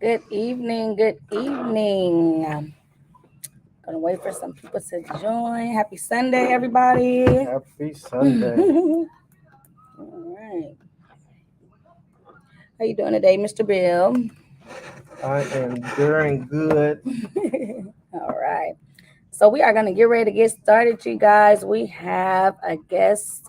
Good evening. Good evening. Gonna wait for some people to join. Happy Sunday, everybody. Happy Sunday. All right. How you doing today, Mr. Bill? I am doing good. All right. So we are gonna get ready to get started, you guys. We have a guest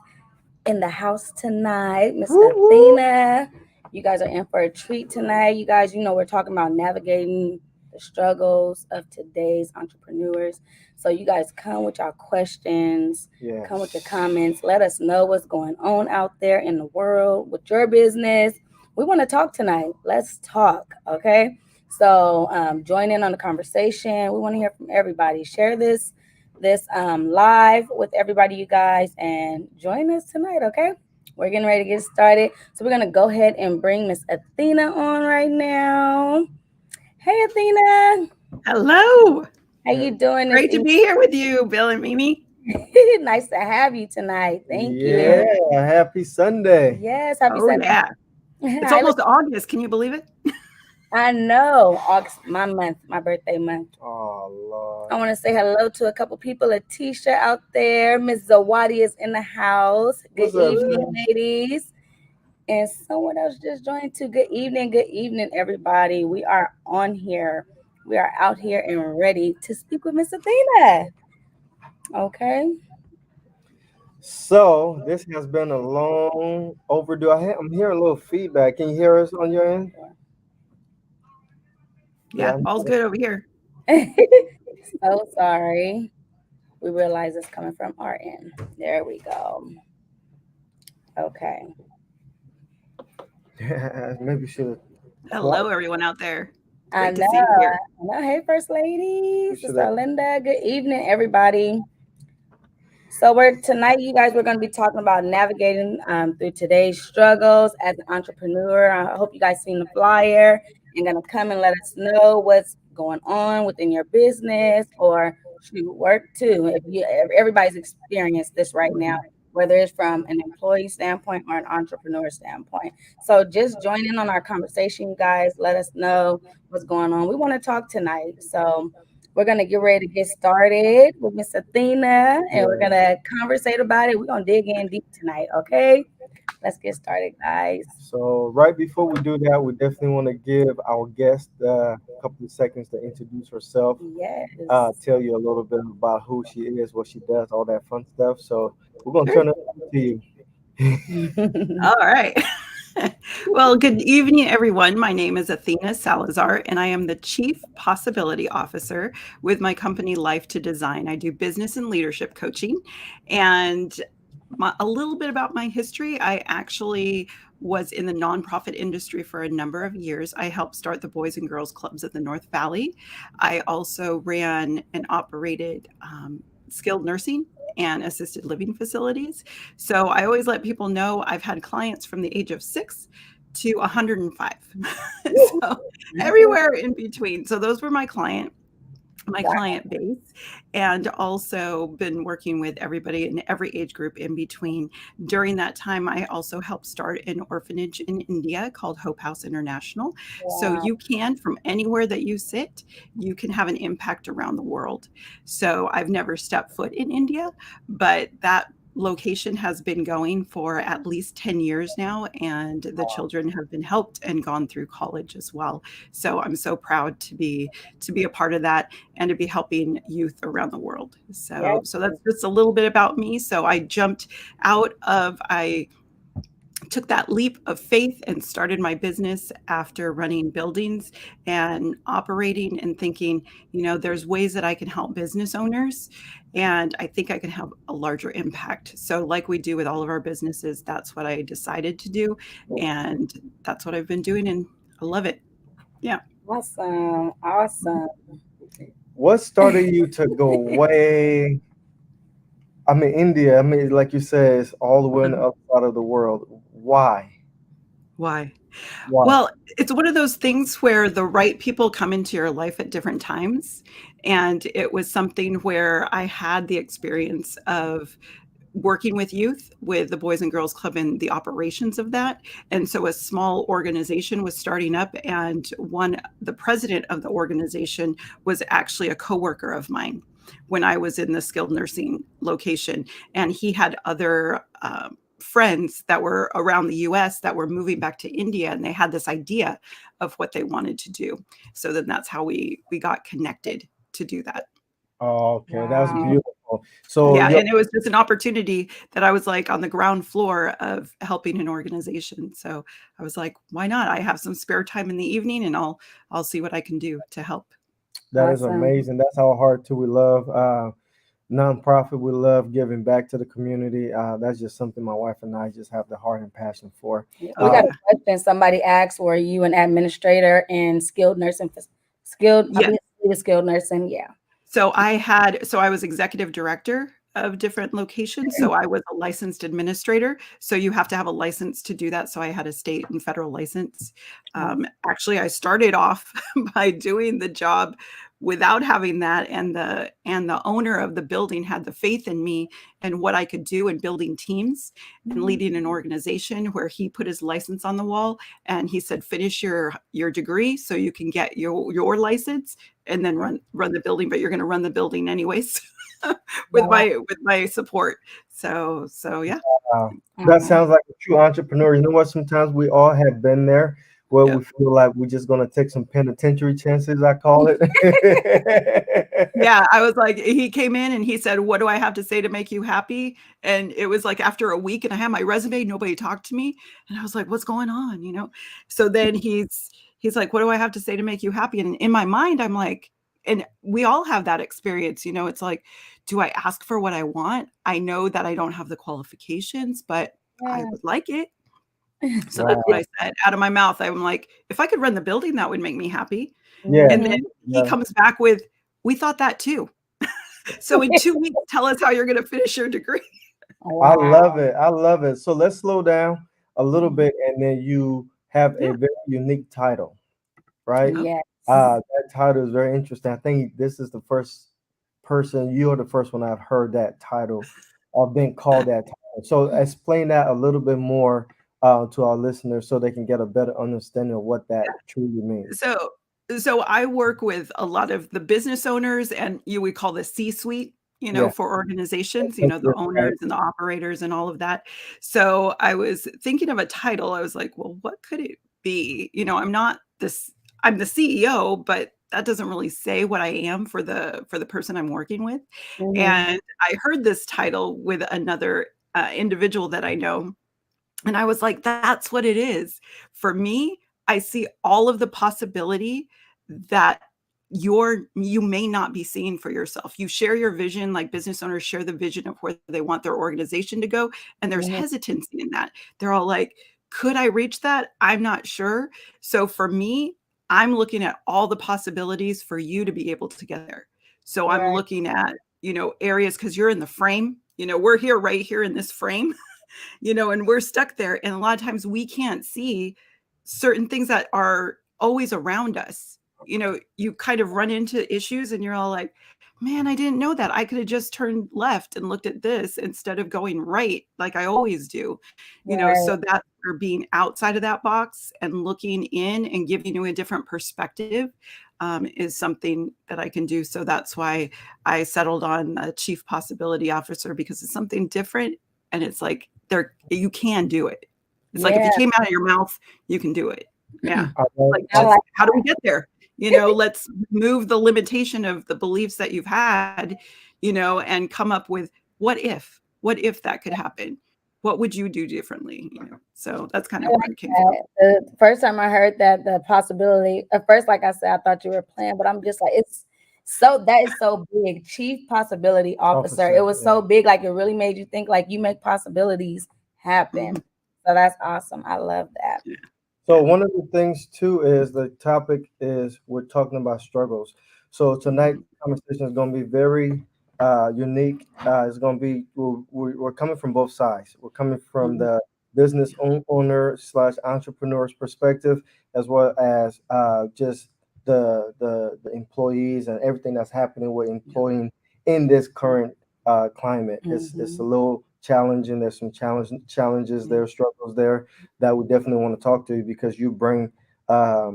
in the house tonight, Miss Woo woo. Athena. You guys are in for a treat tonight. You guys, we're talking about navigating the struggles of today's entrepreneurs. So you guys come with your questions, come with your Yes. comments. Let us know what's going on out there in the world with your business. We want to talk tonight. Let's talk, okay? So join in on the conversation. We want to hear from everybody. Share this live with everybody, you guys, and join us tonight, okay? We're getting ready to get started. So we're gonna go ahead and bring Miss Athena on right now. Hey Athena, Hello. how you doing this Great to evening? be here with you, Bill and Mimi. Nice to have you tonight. Thank Yeah. you. Happy Sunday. Yes, happy Oh, Sunday. yeah. It's Hi, almost August. Can you believe it? I know August, my month, my birthday month. Oh I Lord. want to say hello to a couple people. Letitia out there. Miss Zawadi is in the house. Good What's up, evening, sis? ladies. And someone else just joined too. Good evening, everybody. We are on here. We are out here and ready to speak with Miss Athena. Okay. So this has been a long overdue. I'm hearing a little feedback. Can you hear us on your end? Yeah. Yeah, all's good over here. So sorry. We realize it's coming from our end. There we go. Okay. Maybe should quiet. Hello, everyone out there. It's I great to know. see you here. I know. Hey, First Lady, We should Sister have. Linda. Good evening, everybody. So we're tonight, you guys. We're going to be talking about navigating through today's struggles as an entrepreneur. I hope you guys seen the flyer and going to come and let us know what's going on within your business or shoot work too. If everybody's experienced this right now, whether it's from an employee standpoint or an entrepreneur standpoint. So just join in on our conversation, you guys. Let us know what's going on. We want to talk tonight. So we're gonna get ready to get started with Miss Athena, and we're Yeah. gonna conversate about it. We're gonna dig in deep tonight, okay? Let's get started, guys. So right before we do that, we definitely want to give our guest a couple of seconds to introduce herself, Yes. tell you a little bit about who she is, what she does, all that fun stuff. So we're gonna Sure. turn it over to you. All right. Well, good evening, everyone. My name is Athena Salazar, and I am the Chief Possibility Officer with my company, Life to Design. I do business and leadership coaching. And a little bit about my history. I actually was in the nonprofit industry for a number of years. I helped start the Boys and Girls Clubs of the North Valley. I also ran and operated skilled nursing and assisted living facilities. So I always let people know I've had clients from the age of 6 to 105. So everywhere in between. So those were my Wow. client base, and also been working with everybody in every age group in between. During that time, I also helped start an orphanage in India called Hope House International. So Wow. you can, from anywhere that you sit, you can have an impact around the world. So I've never stepped foot in India, but that location has been going for at least 10 years now, and the children have been helped and gone through college as well. So I'm so proud to be a part of that and to be helping youth around the world. Yes. So that's just a little bit about me. So I took that leap of faith and started my business after running buildings and operating and thinking, there's ways that I can help business owners, and I think I can have a larger impact. So like we do with all of our businesses, that's what I decided to do, and that's what I've been doing, and I love it. Yeah. Awesome. Awesome. What started you to go way? I mean, India. I mean, like you said, it's all the way on the other side of the world. Why? Why? Why? Well, it's one of those things where the right people come into your life at different times. And it was something where I had the experience of working with youth, with the Boys and Girls Club and the operations of that. And so a small organization was starting up, and the president of the organization was actually a coworker of mine when I was in the skilled nursing location. And he had other friends that were around the US that were moving back to India, and they had this idea of what they wanted to do. So then that's how we got connected to do that. Oh, okay, that's Wow. beautiful. So Yeah, your and it was just an opportunity that I was like on the ground floor of helping an organization. So I was like, why not? I have some spare time in the evening, and I'll see what I can do to help. that is Awesome. amazing. That's our heart too. We love nonprofit. We love giving back to the community. That's just something my wife and I just have the heart and passion for. We Oh, got yeah. a question. Somebody asked, were you an administrator in skilled nursing? Skilled, I Yeah. believe it was skilled nursing. Yeah. So I was executive director of different locations. So I was a licensed administrator. So you have to have a license to do that. So I had a state and federal license. Actually, I started off by doing the job without having that, and the owner of the building had the faith in me and what I could do in building teams and leading an organization, where he put his license on the wall and he said, finish your degree so you can get your license and then run the building, but you're going to run the building anyways with my support. So yeah. That sounds like a true entrepreneur. You know what? Sometimes we all have been there where we feel like we're just gonna take some penitentiary chances, I call it. Yeah, I was like, he came in and he said, what do I have to say to make you happy? And it was like after a week, and I had my resume, nobody talked to me. And I was like, what's going on? So then he's like, what do I have to say to make you happy? And in my mind, I'm like, and we all have that experience, it's like, do I ask for what I want? I know that I don't have the qualifications, but I would like it. So that's what I said out of my mouth. I'm like, if I could run the building, that would make me happy. Yeah. And then he comes back with, we thought that too. So in 2 weeks, tell us how you're going to finish your degree. I love it. I love it. So let's slow down a little bit, and then you have a very unique title, right? Yes. That title is very interesting. I think this is the first person, you're the first one I've heard that title or been called that title. So explain that a little bit more to our listeners so they can get a better understanding of what that truly means. So I work with a lot of the business owners, and we call the C-suite, for organizations, the owners and the operators and all of that. So I was thinking of a title. I was like, well, what could it be? I'm the CEO, but that doesn't really say what I am for the person I'm working with. And I heard this title with another individual that I know. And I was like, that's what it is. For me, I see all of the possibility that you may not be seeing for yourself. You share your vision, like business owners share the vision of where they want their organization to go. And there's hesitancy in that. They're all like, could I reach that? I'm not sure. So for me, I'm looking at all the possibilities for you to be able to get there. So I'm looking at, areas, because you're in the frame, we're here right here in this frame. And we're stuck there. And a lot of times we can't see certain things that are always around us. You kind of run into issues and you're all like, man, I didn't know that. I could have just turned left and looked at this instead of going right like I always do. So that for being outside of that box and looking in and giving you a different perspective is something that I can do. So that's why I settled on a chief possibility officer, because it's something different. And it's like, you can do it. It's like if it came out of your mouth, you can do it. Yeah. Like, how do we get there? Let's move the limitation of the beliefs that you've had, and come up with what if that could happen? What would you do differently? So that's kind of where it came from. The first time I heard that, the possibility, at first, like I said, I thought you were playing, but I'm just like, that is so big. Chief Possibility Officer. It was so big, like it really made you think, like you make possibilities happen. So that's awesome. I love that. So one of the things too is the topic is we're talking about struggles. So tonight's conversation is going to be very unique. It's going to be we're coming from both sides. We're coming from the business owner / entrepreneur's perspective, as well as just the employees and everything that's happening with employing in this current climate. It's a little challenging. There's some challenges there, struggles there that we definitely want to talk to you because you bring a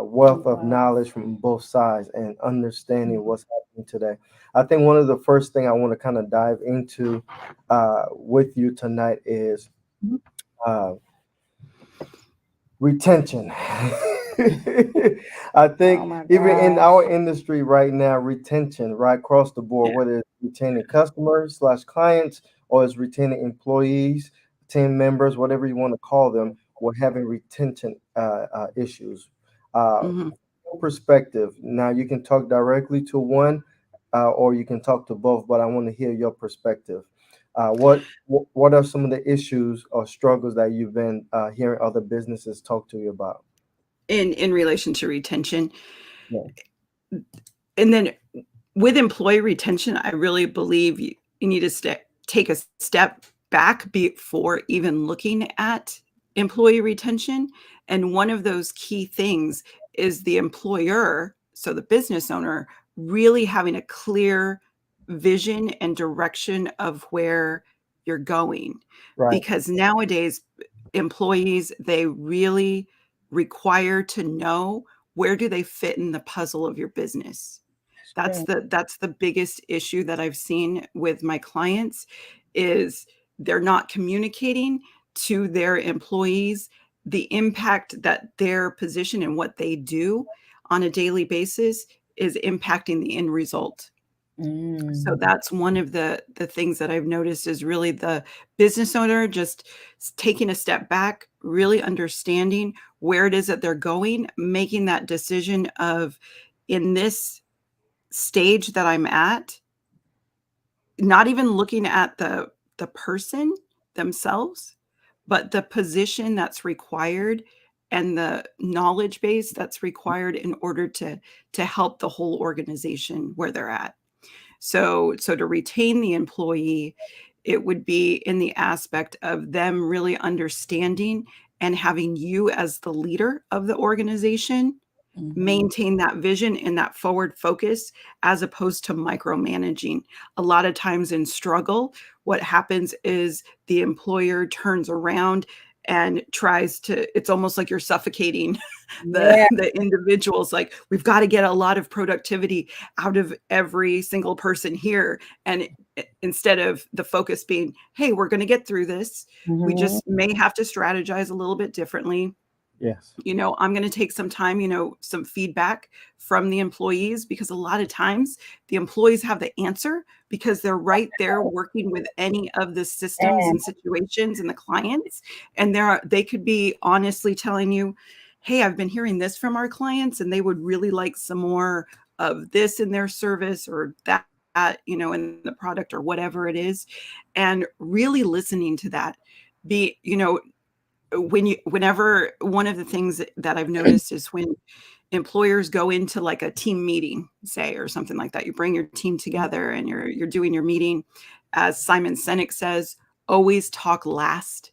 wealth of knowledge from both sides and understanding what's happening today. I think one of the first thing I want to kind of dive into with you tonight is uh, retention. I think Oh my even in our gosh. industry right now, retention right across the board, Yeah. whether it's retaining customers slash clients or it's retaining employees, team members, whatever you want to call them, we're having retention issues. Mhm. Perspective. Now you can talk directly to one, or you can talk to both. But I want to hear your perspective. What are some of the issues or struggles that you've been hearing other businesses talk to you about? In relation to retention, Yeah. and then with employee retention, I really believe you need to take a step back before even looking at employee retention. And one of those key things is the employer, so the business owner, really having a clear vision and direction of where you're going. Right. Because nowadays, employees, they really require to know where do they fit in the puzzle of your business. True. That's the biggest issue that I've seen with my clients is they're not communicating to their employees the impact that their position and what they do on a daily basis is impacting the end result. So Mm. that's one of the things that I've noticed is really the business owner just taking a step back, really understanding where it is that they're going, making that decision of in this stage that I'm at, not even looking at the person themselves, but the position that's required and the knowledge base that's required in order to help the whole organization where they're at. So to retain the employee, it would be in the aspect of them really understanding and having you as the leader of the organization Mhm. maintain that vision and that forward focus as opposed to micromanaging. A lot of times in struggle, what happens is the employer turns around and tries to, it's almost like you're suffocating Yeah. the individuals. Like, we've got to get a lot of productivity out of every single person here. And instead of the focus being, hey, we're going to get through this, we Mhm. just may have to strategize a little bit differently. Yes. I'm going to take some time, some feedback from the employees, because a lot of times the employees have the answer because they're right there working with any of the systems and And situations and the clients. And they could be honestly telling you, hey, I've been hearing this from our clients and they would really like some more of this in their service or that, in the product or whatever it is. And really listening to that, be, whenever one of the things that I've noticed is when employers go into like a team meeting, say, or something like that, you bring your team together and you're doing your meeting, as Simon Sinek says, always talk last.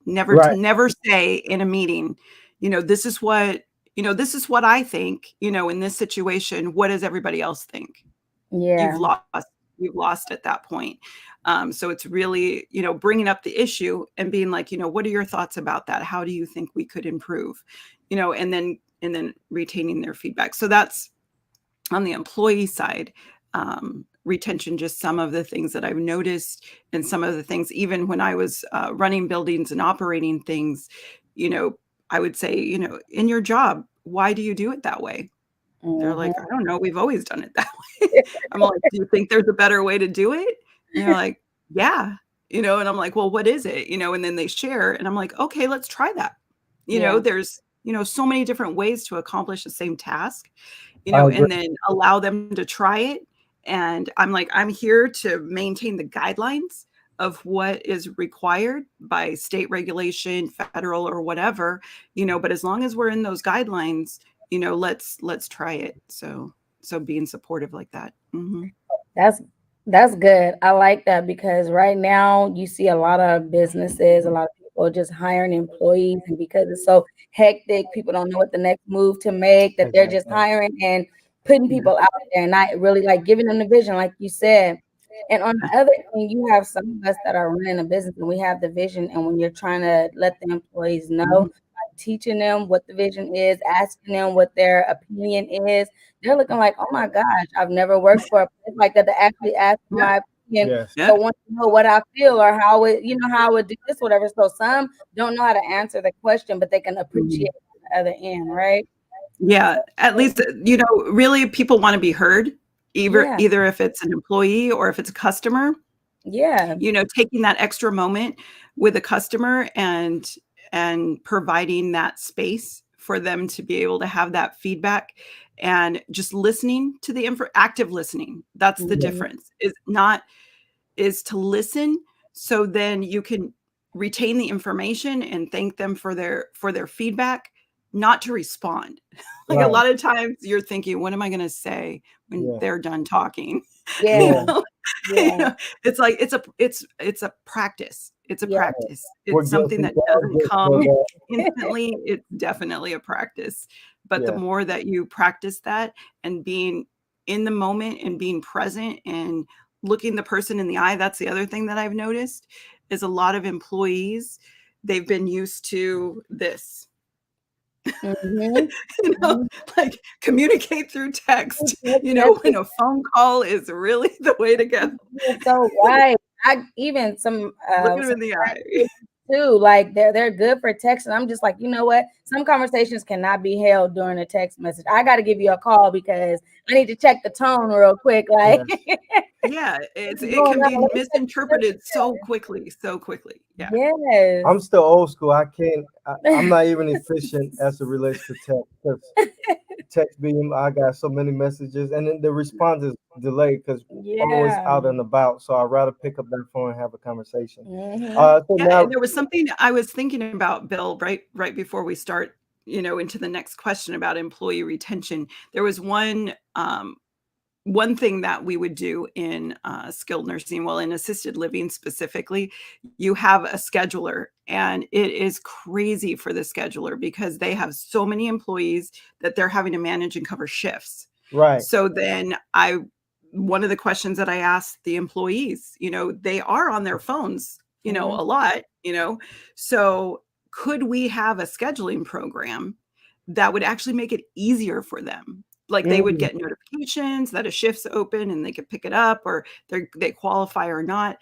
Right. Never say in a meeting, this is what I think, in this situation, what does everybody else think? you've yeah. lost you've lost at that point. So it's really, bringing up the issue and being like, what are your thoughts about that? How do you think we could improve? And then retaining their feedback. So that's on the employee side. Retention, just some of the things that I've noticed, and some of the things, even when I was running buildings and operating things, you know, I would say, in your job, why do you do it that way? They're Mhm. like, I don't know. We've always done it that way. I'm like, do you think there's a better way to do it? And they're like, yeah. And I'm like, well, what is it? And then they share and I'm like, okay, let's try that. Yeah. There's, so many different ways to accomplish the same task, I agree. and then allow them to try it. And I'm like, I'm here to maintain the guidelines of what is required by state regulation, federal or whatever, but as long as we're in those guidelines, let's try it. So being supportive like that. That's that's good. I like that because right now you see a lot of businesses, a lot of people just hiring employees, and because it's so hectic, people don't know what the next move to make, that they're just Exactly. hiring and putting people out there and not really like giving them the vision, like you said. And on the other end, you have some of us that are running a business and we have the vision. And when you're trying to let the employees know, Mhm. like teaching them what the vision is, asking them what their opinion is, they're looking like, oh my gosh, I've never worked for a place like that to actually ask Yeah. my opinion. Yes. Yeah. So want to know what I feel or how it, how I would do this, whatever. So some don't know how to answer the question, but they can appreciate the other end, right? Yeah, at least, really people want to be heard, Yeah. either if it's an employee or if it's a customer. Yeah. Taking that extra moment with a customer and providing that space for them to be able to have that feedback and just listening to the active listening. That's the Mhm. difference. Is to listen so then you can retain the information and thank them for their feedback, not to respond. Like a Right. lot of times you're thinking, what am I going to say when Yeah. they're done talking? Yeah. You know? Yeah. It's like it's a practice. It's a Yeah. practice. We're It's something guilty. that We're all doesn't guilty come of that. instantly. It's definitely a practice. But the Yeah. more that you practice that and being in the moment and being present and looking the person in the eye, that's the other thing that I've noticed is a lot of employees, they've been used to this. Mhm. Like communicate through text, That's when a phone call is really the way to go. You're so right. I even some Look at them in the eye. too, like they're good for text, and I'm just like, you know what? Some conversations cannot be held during a text message. I got to give you a call because I need to check the tone real quick. Like, Yeah, what's it going can on? be Let me check the misinterpreted so quickly. Yeah. Yes. I'm still old school. I'm not even efficient as it relates to text. 'Cause text beam, I got so many messages, and then the response is delayed because I'm always Yeah. out and about. So I'd rather pick up that phone and have a conversation. Mhm. So Yeah, now, and there was something I was thinking about, Bill, right before we start, into the next question about employee retention. There was one thing that we would do in skilled nursing, well, in assisted living specifically, you have a scheduler, and it is crazy for the scheduler because they have so many employees that they're having to manage and cover shifts. right. So then one of the questions that I asked the employees, they are on their phones, a Mhm. lot, so could we have a scheduling program that would actually make it easier for them? Like they would Mm, get notifications that a shift's open and they could pick it up or they qualify or not.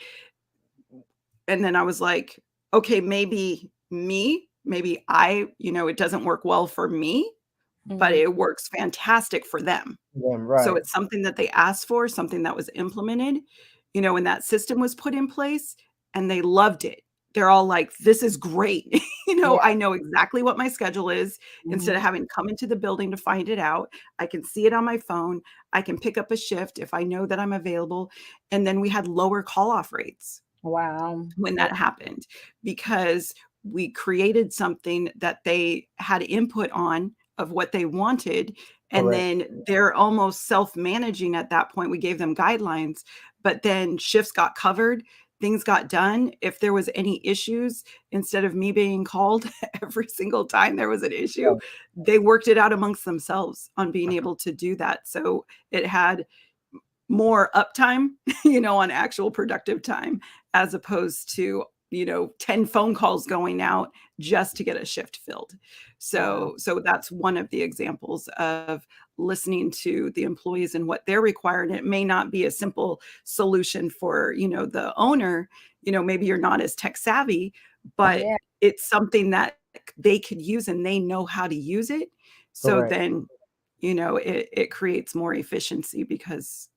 And then I was like, okay, maybe it doesn't work well for me, but Mhm. it works fantastic for them. yeah, So right. it's something that they asked for, something that was implemented, when that system was put in place, and they loved it. They're all like, "This is great." Yeah. I know exactly what my schedule is. Instead of Mhm. having to come into the building to find it out, I can see it on my phone. I can pick up a shift if I know that I'm available. And then we had lower call-off rates Wow. when Yeah. that happened because we created something that they had input on of what they wanted, and Correct. then they're almost self-managing at that point. We gave them guidelines, but then shifts got covered, things got done. If there was any issues, instead of me being called every single time there was an issue, Right. they worked it out amongst themselves on being able to do that. So it had more uptime, on actual productive time, as opposed to, 10 phone calls going out just to get a shift filled. Wow. So that's one of the examples of listening to the employees and what they're required. It may not be a simple solution for, the owner, maybe you're not as tech savvy, but Yeah. it's something that they could use and they know how to use it. So Correct. then, it creates more efficiency because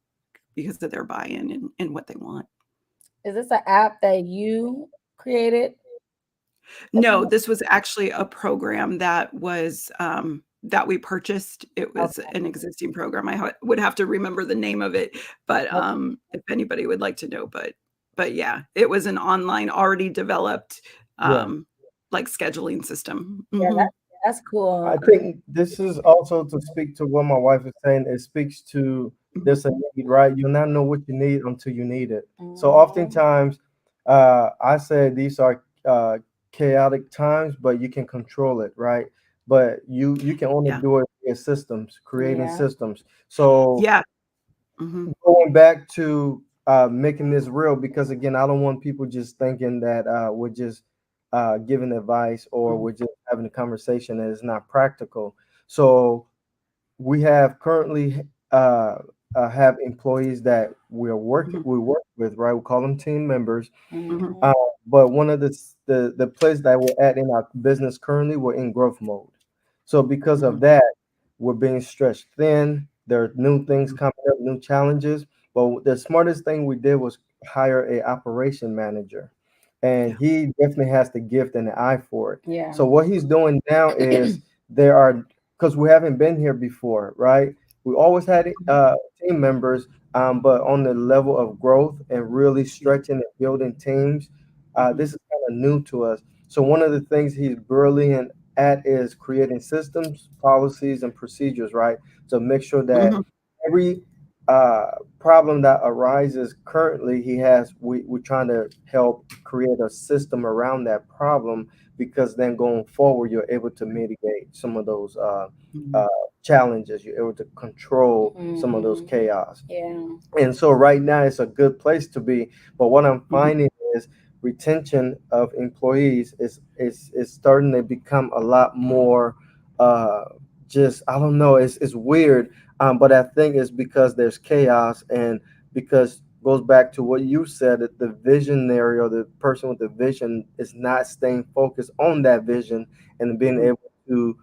of their buy-in and what they want. Is this an app that you created? No, this was actually a program that was, that we purchased. It was Okay. an existing program. I would have to remember the name of it, but, Okay. if anybody would like to know, but yeah, it was an online already developed, Yeah. like scheduling system. Yeah, Mhm. that's cool. I think this is also to speak to what my wife is saying. It speaks to Mhm. there's a need, right? You'll not know what you need until you need it. So Mhm. oftentimes, I say these are chaotic times, but you can control it, right? But you can only Yeah. do it in systems, creating Yeah. systems. So Yeah. Mhm. going back to making this real, because again, I don't want people just thinking that we're just giving advice, or we're just having a conversation that is not practical. So we have currently have employees that we work with, right? We call them team members. Mhm. But one of the place that we're at in our business currently, we're in growth mode. So because of that, we're being stretched thin. There are new things coming up, new challenges. But the smartest thing we did was hire a operation manager, and he definitely has the gift and the eye for it. Yeah. So what he's doing now is there are, because we haven't been here before, right? We always had team members, but on the level of growth and really stretching and building teams, this is kind of new to us. So one of the things he's brilliant at is creating systems, policies, and procedures, right? To make sure that every problem that arises currently, we're trying to help create a system around that problem, because then going forward, you're able to mitigate some of those challenges. You're able to control some of those chaos. Yeah. And so right now it's a good place to be. But what I'm finding is retention of employees is starting to become a lot more just, I don't know, it's weird. But I think it's because there's chaos, and because goes back to what you said, that the visionary or the person with the vision is not staying focused on that vision and being able to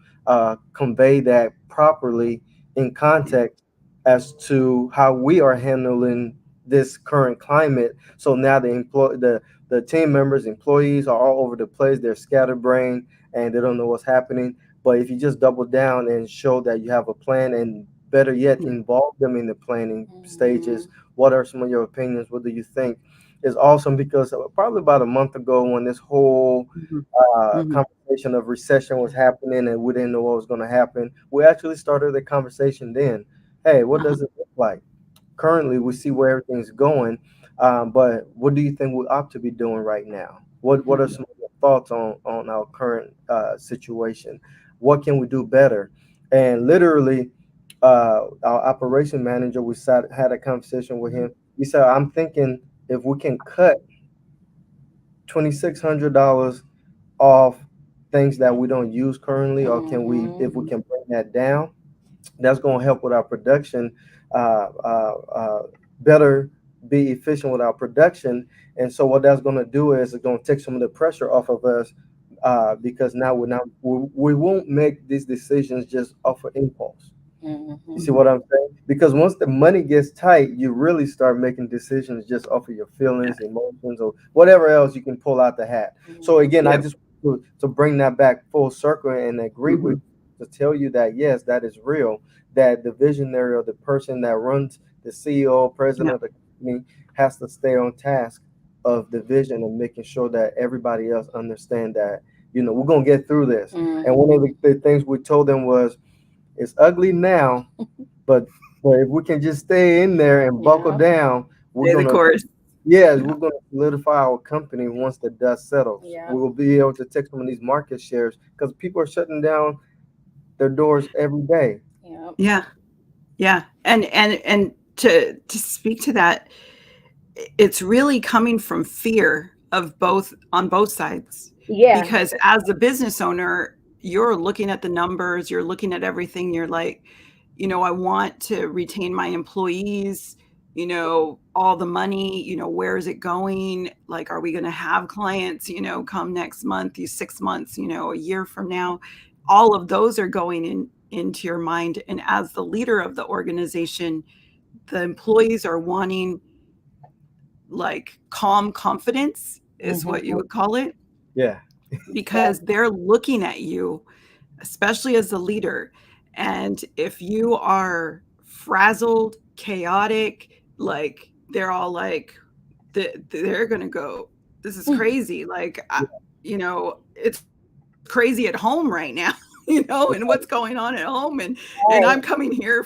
convey that properly in context as to how we are handling this current climate. So now the team members, employees are all over the place. They're scatterbrained and they don't know what's happening. But if you just double down and show that you have a plan, and better yet, involve them in the planning stages. What are some of your opinions? What do you think? Is awesome, because probably about a month ago, when this whole conversation of recession was happening and we didn't know what was going to happen, we actually started the conversation then. Hey, what does it look like? Currently, we see where everything's going, but what do you think we ought to be doing right now? What are some of your thoughts on our current situation? What can we do better? And literally, our operation manager, had a conversation with him. He said, I'm thinking if we can cut $2,600 off things that we don't use currently, or if we can bring that down, that's going to help with our production, better be efficient with our production. And so what that's going to do is it's going to take some of the pressure off of us, because now we won't make these decisions just off of impulse. You see what I'm saying? Because once the money gets tight, you really start making decisions just off of your feelings, emotions, or whatever else you can pull out the hat. So again, I just want to bring that back full circle and agree with, to tell you that yes, that is real. That the visionary, or the person that runs, the CEO, president of the company, has to stay on task of the vision and making sure that everybody else understand that, we're gonna get through this. And one of the things we told them was, it's ugly now, but if we can just stay in there and buckle down, we're gonna solidify our company once the dust settles. Yeah. We will be able to take some of these market shares, because people are shutting down their doors every day. Yeah. And to speak to that, it's really coming from fear of on both sides. Yeah. Because as a business owner, you're looking at the numbers, you're looking at everything, you're like, I want to retain my employees, all the money, where is it going? Like, are we going to have clients, come next month, 6 months, a year from now? All of those are going into your mind. And as the leader of the organization, the employees are wanting, like, calm confidence is what you would call it. Yeah. Because they're looking at you, especially as the leader. And if you are frazzled, chaotic, like, they're all like, they're going to go, this is crazy. Like, it's crazy at home right now, and what's going on at home. And I'm coming here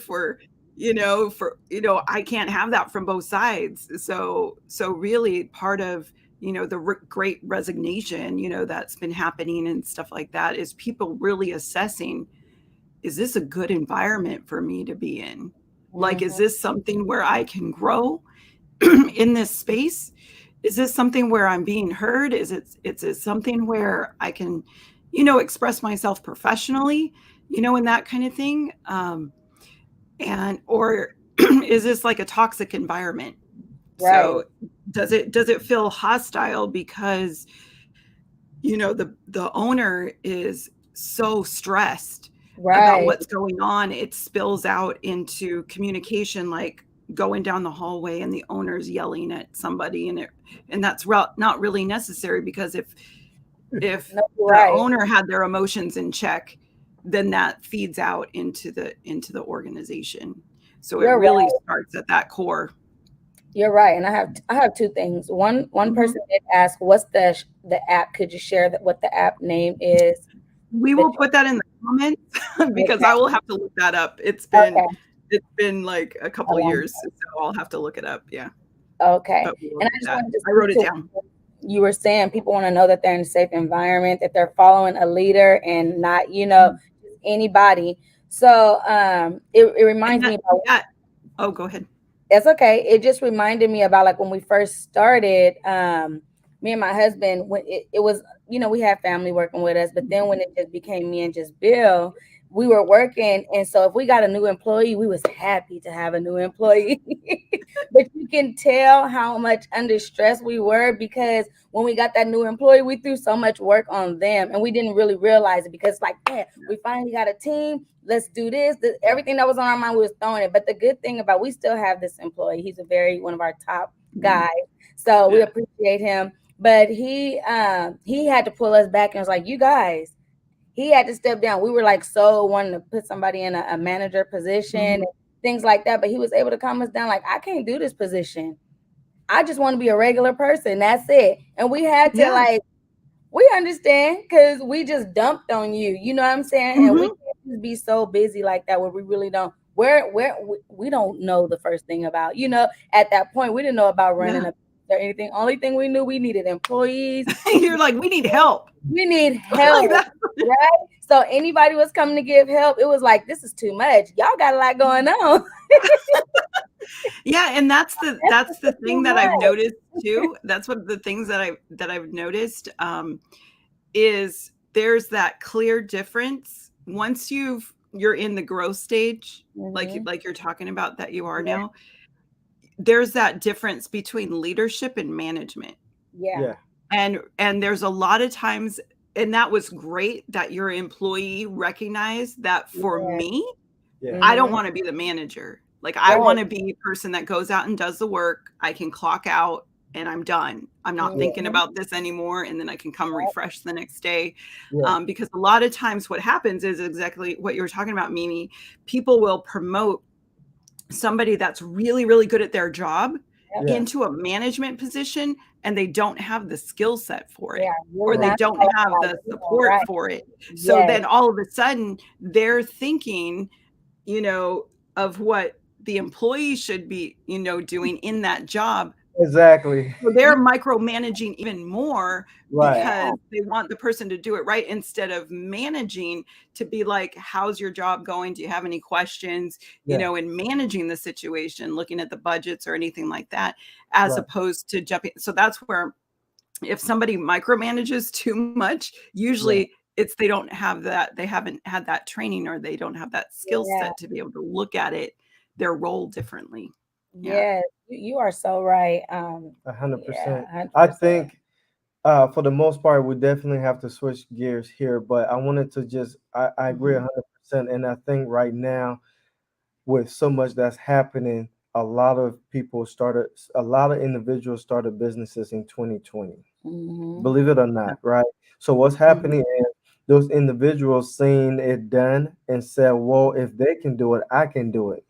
I can't have that from both sides. So really part of, the great resignation, that's been happening and stuff like that, is people really assessing, is this a good environment for me to be in? Like, is this something where I can grow? in this space? Is this something where I'm being heard? Is it something where I can, express myself professionally, and that kind of thing? And or is this like a toxic environment? Right. So does it feel hostile because the owner is so stressed about Right. what's going on, it spills out into communication, like going down the hallway and the owner's yelling at somebody, and that's not really necessary, because if No, you're the right. owner had their emotions in check, then that feeds out into the organization. So it You're really right. starts at that core. You're right. And I have two things. One Mhm. person did ask, "What's the app? Could you share what the app name is?" We That will put that in the comments because Okay. I will have to look that up. It's Okay. been like a couple of years, so I'll have to look it up. Yeah, Okay. but we will And I do just that. wanted to I wrote speak it to down. what you were saying. People want to know that they're in a safe environment, that they're following a leader and not, just anybody. So it reminds me about That. Oh, go ahead. It's okay. It just reminded me about like when we first started, me and my husband, when it was, we had family working with us, but then when it just became me and just Bill, we were working. And so if we got a new employee, we was happy to have a new employee. But you can tell how much under stress we were, because when we got that new employee, we threw so much work on them and we didn't really realize it, because like, man, we finally got a team. Let's do this. Everything that was on our mind, we was throwing it. But the good thing about, we still have this employee. He's one of our top guys. So we Yeah. appreciate him. But he had to pull us back and was like, you guys, he had to step down. We were like so wanting to put somebody in a manager position and things like that. But he was able to calm us down. Like, I can't do this position. I just want to be a regular person. That's it. And we had to Yeah. we understand, because we just dumped on you. You know what I'm saying? And we Mhm. can't just be so busy like that where we really don't. We don't know the first thing about. At that point, we didn't know about running Yeah. or anything. Only thing we knew, we needed employees. You're like, we need help. We need Like help, that. right? So anybody was coming to give help, it was like, this is too much. Y'all got a lot going on. Yeah, and that's the Too thing that I've much. noticed too. That's what the things that I've noticed, is there's that clear difference once you're in the growth stage, Mhm. like you're talking about that you are Yeah. now. There's that difference between leadership and management. Yeah. Yeah. And there's a lot of times, and that was great that your employee recognized that. For Yeah. me, Yeah. I don't Mhm. want to be the manager. Like, I Right. want to be a person that goes out and does the work. I can clock out and I'm done. I'm not thinking Mhm. about this anymore. And then I can come refresh the next day. Yeah. Because a lot of times what happens is exactly what you were talking about, Mimi. People will promote somebody that's really, really good at their job Yeah. into a management position, and they don't have the skill set for it, Yeah. or You're they not don't have the support right. for it. So Yes. then all of a sudden they're thinking, of what the employee should be, doing in that job. Exactly. So they're micromanaging even more Right. because they want the person to do it right, instead of managing to be like, how's your job going? Do you have any questions? Yeah. And managing the situation, looking at the budgets or anything like that, as Right. opposed to jumping. So that's where, if somebody micromanages too much, Right. usually it's they don't have that, they haven't had that training, or they don't have that skill Yeah. set to be able to look at it, their role differently. Yeah. Yes. You are so right. 100%. Yeah, I 100%. think for the most part, we definitely have to switch gears here, but I wanted to just, I agree Mhm. 100%. And I think right now, with so much that's happening, a lot of individuals started businesses in 2020, Mhm. believe it or not, right? So what's Mhm. happening is those individuals seen it done and said, well, if they can do it, I can do it.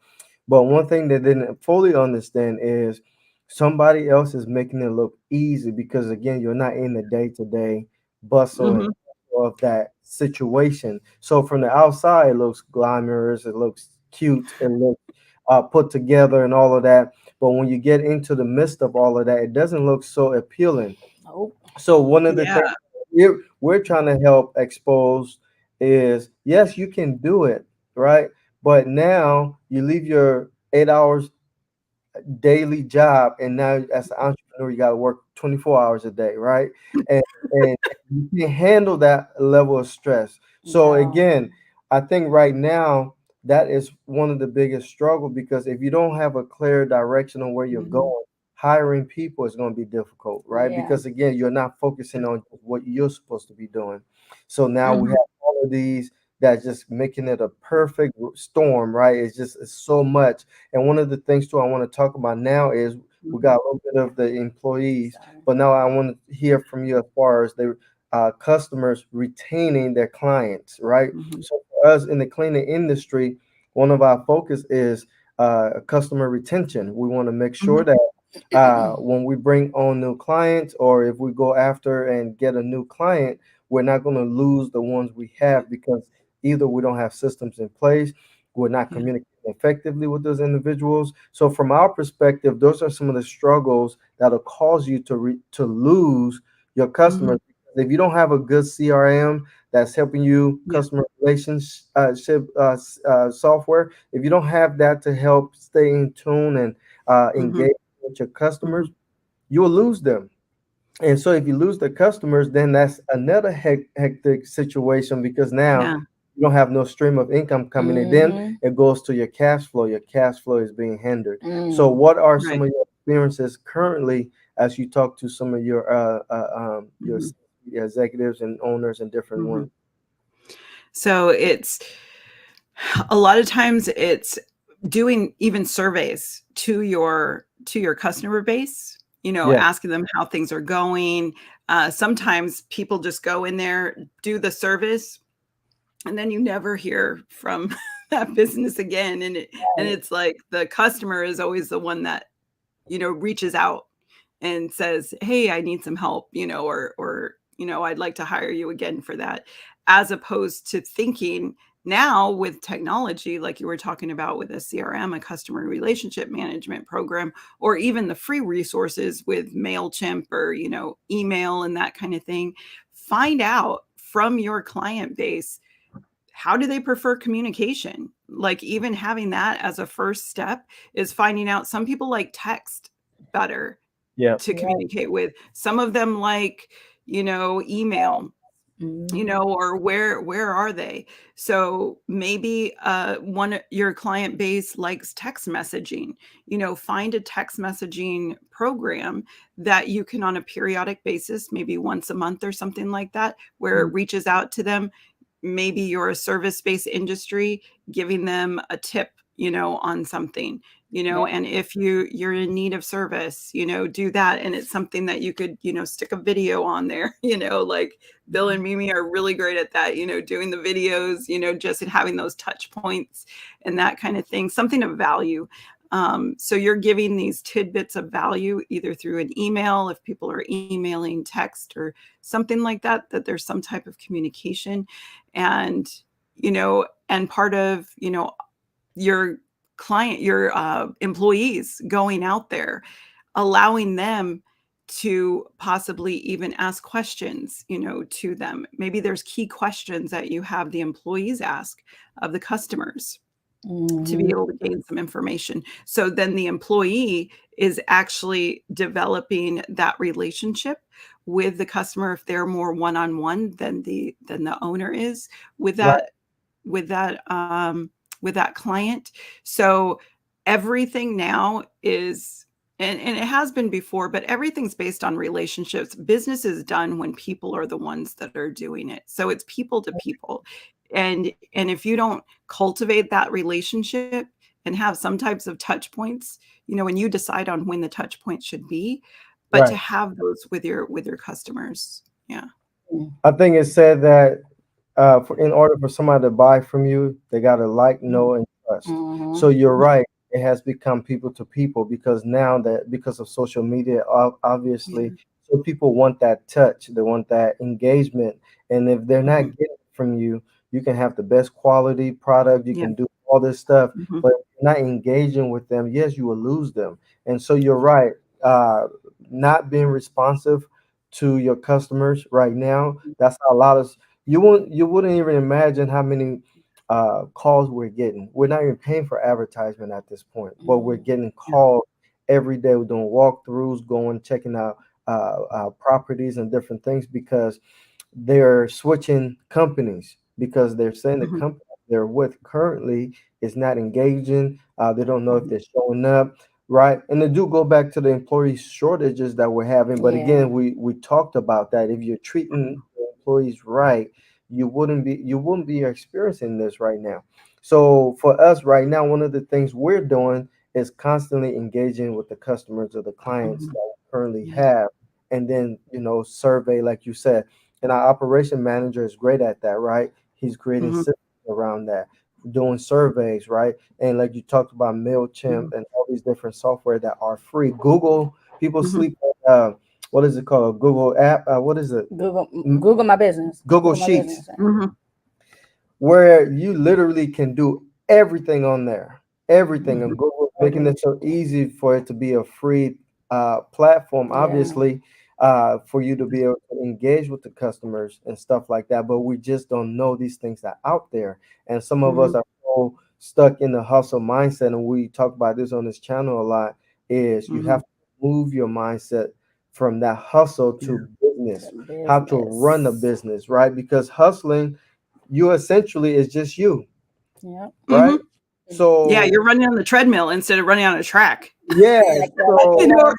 But one thing they didn't fully understand is somebody else is making it look easy, because again, you're not in the day-to-day bustle and Mhm. of that situation. So from the outside, it looks glamorous, it looks cute, it looks put together and all of that. But when you get into the midst of all of that, it doesn't look so appealing. Nope. So one of the Yeah. things we're trying to help expose is, yes, you can do it, right? But now you leave your 8 hours daily job, and now as an entrepreneur you got to work 24 hours a day, right? And you can handle that level of stress. So No. again, I think right now that is one of the biggest struggle, because if you don't have a clear direction on where you're Mhm. going, hiring people is going to be difficult, right? Yeah. Because again, you're not focusing on what you're supposed to be doing. So now we Mhm. have all of these that's just making it a perfect storm, right? It's so much. And one of the things too I want to talk about now is we got a little bit of the employees, Sorry. but now I want to hear from you as far as the customers retaining their clients, right? Mhm. So for us in the cleaning industry, one of our focus is customer retention. We want to make sure Mhm. that when we bring on new clients, or if we go after and get a new client, we're not going to lose the ones we have, because either we don't have systems in place, we're not Yeah. communicating effectively with those individuals. So from our perspective, those are some of the struggles that'll cause you to lose your Mhm. customers. If you don't have a good CRM that's helping you Yeah. customer relationship software, if you don't have that to help stay in tune and Mhm. engage with your customers, Mhm. you will lose them. And so if you lose the customers, then that's another hectic situation, because now Yeah. you don't have no stream of income coming in. Then Mm-hmm. it goes to your cash flow. Your cash flow is being hindered. So Mm. what are some Right. of your experiences currently as you talk to some of your Mhm. executives and owners and different Mhm. ones? So it's a lot of times it's doing even surveys to your customer base, Yeah, asking them how things are going. Sometimes people just go in there, do the service, and then you never hear from that business again. And Right. it's like the customer is always the one that reaches out and says, "Hey, I need some help," or "I'd like to hire you again for that," as opposed to thinking now with technology, like you were talking about with a CRM, a customer relationship management program, or even the free resources with MailChimp or, email and that kind of thing. Find out from your client base, how do they prefer communication? Like, even having that as a first step is finding out some people like text better yeah, to Right. communicate with. Some of them like, email, Mm-hmm. or where are they? So maybe one your client base likes text messaging. Find a text messaging program that you can on a periodic basis, maybe once a month or something like that, where it reaches out to them. Maybe you're a service-based industry, giving them a tip, on something, Yeah. and if you're in need of service, do that. And it's something that you could, stick a video on there, like Bill and Mimi are really great at that, doing the videos, just having those touch points and that kind of thing, something of value. So you're giving these tidbits of value either through an email, if people are emailing, text, or something like that, that there's some type of communication. And, and part of, your client, your employees going out there, allowing them to possibly even ask questions, to them. Maybe there's key questions that you have the employees ask of the customers to be Mm-hmm. able to gain some information. So then the employee is actually developing that relationship with the customer if they're more one-on-one than the owner is with right, that with that um with that client. So everything now is, and it has been before, but everything's based on relationships. Business is done when people are the ones that are doing it. So it's people to people. And if you don't cultivate that relationship and have some types of touch points, when you decide on when the touch point should be, but to right. have those with your customers. Yeah. I think it said that in order for somebody to buy from you, they got to like, Mhm. know, and trust. Mm-hmm. So you're right. It has become people to people, because now that because of social media, Yeah. obviously, so people want that touch, they want that engagement, and if they're not Mhm. getting it from you, you can have the best quality product, you Yeah. can do all this stuff, Mhm. but if you're not engaging with them, yes, you will lose them. And so you're right. Uh, Not being responsive to your customers right now, that's how a lot of you wouldn't even imagine how many calls we're getting. We're not even paying for advertisement at this point, but we're getting Yeah. calls every day. We're doing walkthroughs, going, checking out properties and different things because they're switching companies because they're saying the Mhm. company they're with currently is not engaging. They don't know if Mhm. they're showing up, right? And they do go back to the employee shortages that we're having. But Yeah. again, we talked about that. If you're treating Mhm. the employees right, you wouldn't be experiencing this right now. So for us right now, one of the things we're doing is constantly engaging with the customers or the clients Mhm. that we currently Yeah. have, and then survey, like you said, and our operation manager is great at that, right? He's creating Mhm. systems around that, doing surveys, right? And like you talked about MailChimp Mhm. and all these different software that are free. Google, people Mhm. sleep on, what is it called? Google app, what is it? M- Google my business. Google Google my Sheets, business. Mhm. where you literally can do everything on there, everything. And Mhm. Google is making it so easy for it to be a free platform, Yeah. obviously, for you to be able to engage with the customers and stuff like that. But we just don't know these things that are out there, and some of us Mhm. are so stuck in the hustle mindset. And we talk about this on this channel a lot. Is you have Mhm. to move your mindset from that hustle Yeah. to business, To how to run a business. business, right? Because hustling, you essentially is just you, Yep. right? Mhm. Yeah, So you're running on the treadmill instead of running on a track, yeah, Like you so know,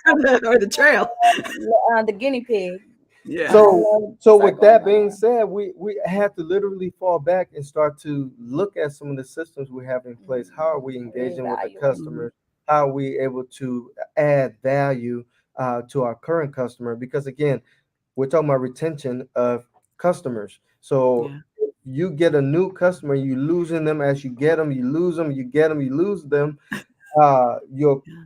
or the trail. the guinea pig. I Yeah. so love so with circling that being around. said, we had to literally fall back and start to look at some of the systems we have in place. How are we engaging with the Reevaluate. Mhm. customers? How are we able to add value to our current customer? Because again, we're talking about retention of customers. So Yeah. if you get a new customer, you losing them as you get them, you lose them, you get them, you lose them. Your Yeah.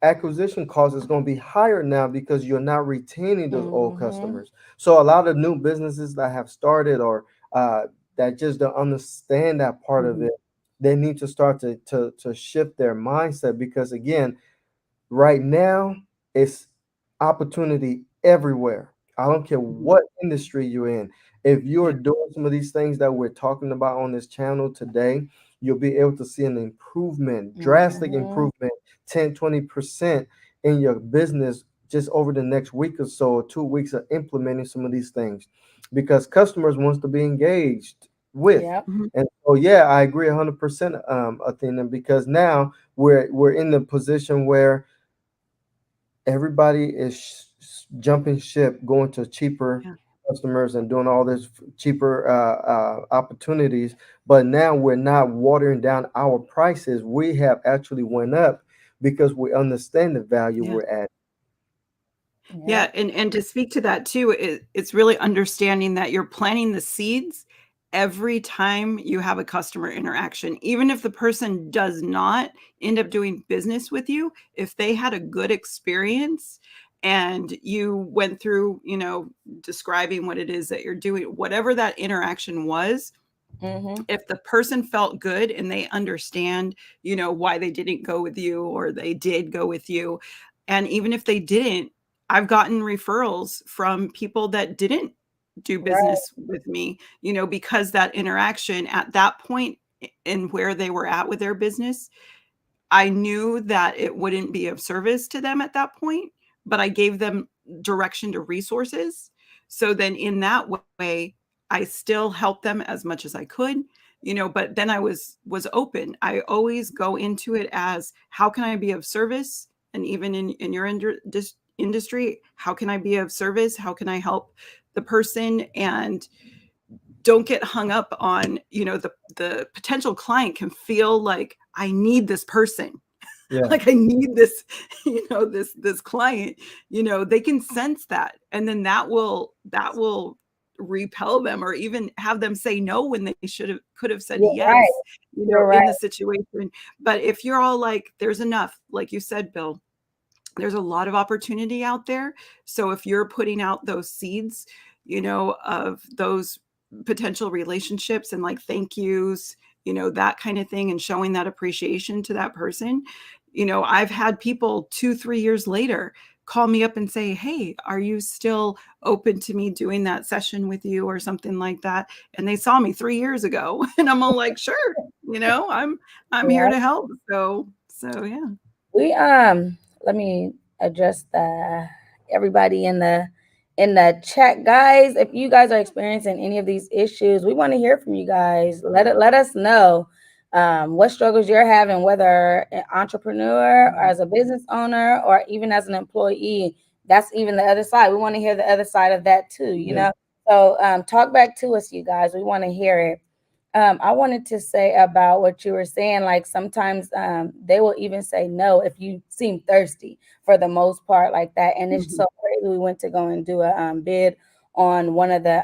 acquisition cost is going to be higher now because you're not retaining those old Mm-hmm. customers. So a lot of new businesses that have started or that just don't understand that part of Mhm. it, they need to start to shift their mindset because again, right now it's opportunity everywhere. I don't care Mhm. what industry you're in. If you're Yeah. doing some of these things that we're talking about on this channel today, you'll be able to see an improvement, drastic Mm-hmm. improvement, 10, 20% in your business just over the next week or so, or 2 weeks of implementing some of these things because customers wants to be engaged with. Yep. Mhm. And so, yeah, I agree 100%, Athena, because now we're in the position where everybody is jumping ship, going to cheaper Yeah. customers and doing all this cheaper opportunities. But now we're not watering down our prices. We have actually went up because we understand the value Yeah. we're at. Yeah, Yep. and to speak to that too, it's really understanding that you're planting the seeds every time you have a customer interaction. Even if the person does not end up doing business with you, if they had a good experience and you went through, describing what it is that you're doing, whatever that interaction was, Mm-hmm. if the person felt good and they understand, why they didn't go with you or they did go with you, and even if they didn't, I've gotten referrals from people that didn't do Right. business with me, because that interaction at that point in where they were at with their business, I knew that it wouldn't be of service to them at that point, but I gave them direction to resources. So then in that way, I still helped them as much as I could, but then I was open. I always go into it as how can I be of service? And even in your industry, how can I be of service? How can I help the person? And don't get hung up on, the potential client can feel like I need this person. Yeah. Like I need this, this client, they can sense that. And then that will repel them or even have them say no when they could have said You're right. yes, You're in the right. situation. But if you're all like, there's enough, like you said, Bill, there's a lot of opportunity out there. So if you're putting out those seeds, of those potential relationships and like thank yous, that kind of thing, and showing that appreciation to that person, I've had people 2-3 years later call me up and say, hey, are you still open to me doing that session with you or something like that? And they saw me 3 years ago and I'm all like, sure, I'm here Yeah. to help. So yeah. We let me address the everybody in the chat, guys. If you guys are experiencing any of these issues, we want to hear from you guys. Let us know what struggles you're having, whether an entrepreneur or as a business owner or even as an employee. That's even the other side. We want to hear the other side of that too. You know, so talk back to us, you guys. We want to hear it. I wanted to say about what you were saying. Like sometimes they will even say no if you seem thirsty for the most part, like that. And it's so crazy. We went to go and do a bid on one of the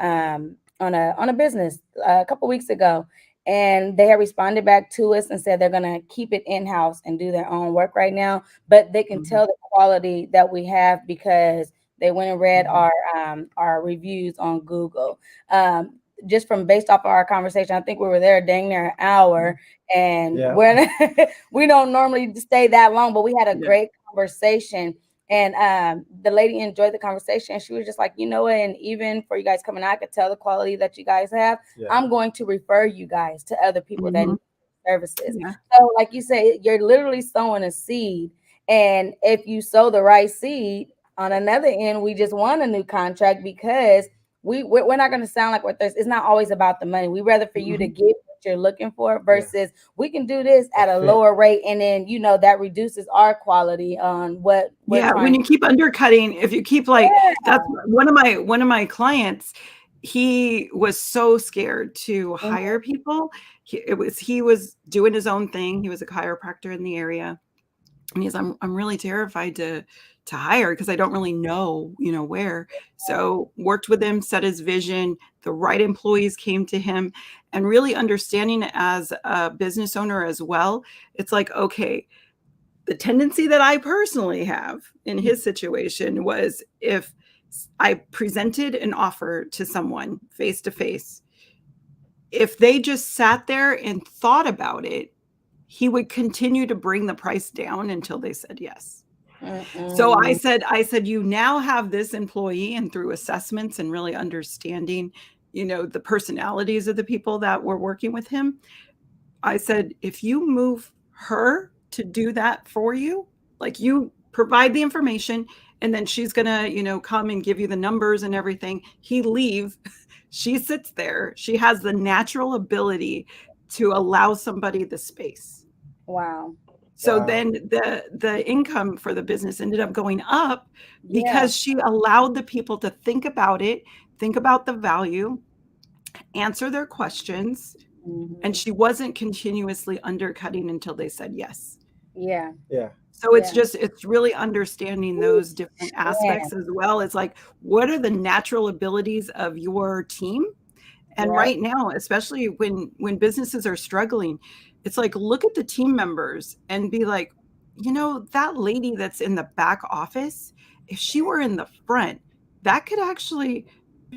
on a business a couple weeks ago, and they had responded back to us and said they're gonna keep it in house and do their own work right now, but they can tell the quality that we have because they went and read our reviews on Google. Just from based off of our conversation, I think we were there dang near an hour, and we don't normally stay that long, but we had a great conversation. And the lady enjoyed the conversation. She was just like, you know what? And even for you guys coming out, I could tell the quality that you guys have. I'm going to refer you guys to other people that need services. So, like you say, you're literally sowing a seed. And if you sow the right seed, on another end, we just won a new contract because we're not going to sound like it's not always about the money. We rather for you to get what you're looking for versus we can do this at a lower rate, and then that reduces our quality on what we're when you keep undercutting. If you keep that's one of my clients. He was so scared to hire people. He was doing his own thing. He was a chiropractor in the area, and he's I'm really terrified to hire because I don't really know, where. So worked with him, set his vision, the right employees came to him, and really understanding it as a business owner as well. It's like, okay, the tendency that I personally have in his situation was if I presented an offer to someone face to face, if they just sat there and thought about it, he would continue to bring the price down until they said yes. So I said, you now have this employee, and through assessments and really understanding, the personalities of the people that were working with him, I said, if you move her to do that for you, like you provide the information and then she's going to, come and give you the numbers and everything, he leave, she sits there. She has the natural ability to allow somebody the space. Wow. So then the income for the business ended up going up because she allowed the people to think about it, think about the value, answer their questions, and she wasn't continuously undercutting until they said yes. Yeah. So it's really understanding those different aspects as well. It's like, what are the natural abilities of your team? And right now, especially when businesses are struggling, it's like, look at the team members and be like, that lady that's in the back office, if she were in the front, that could actually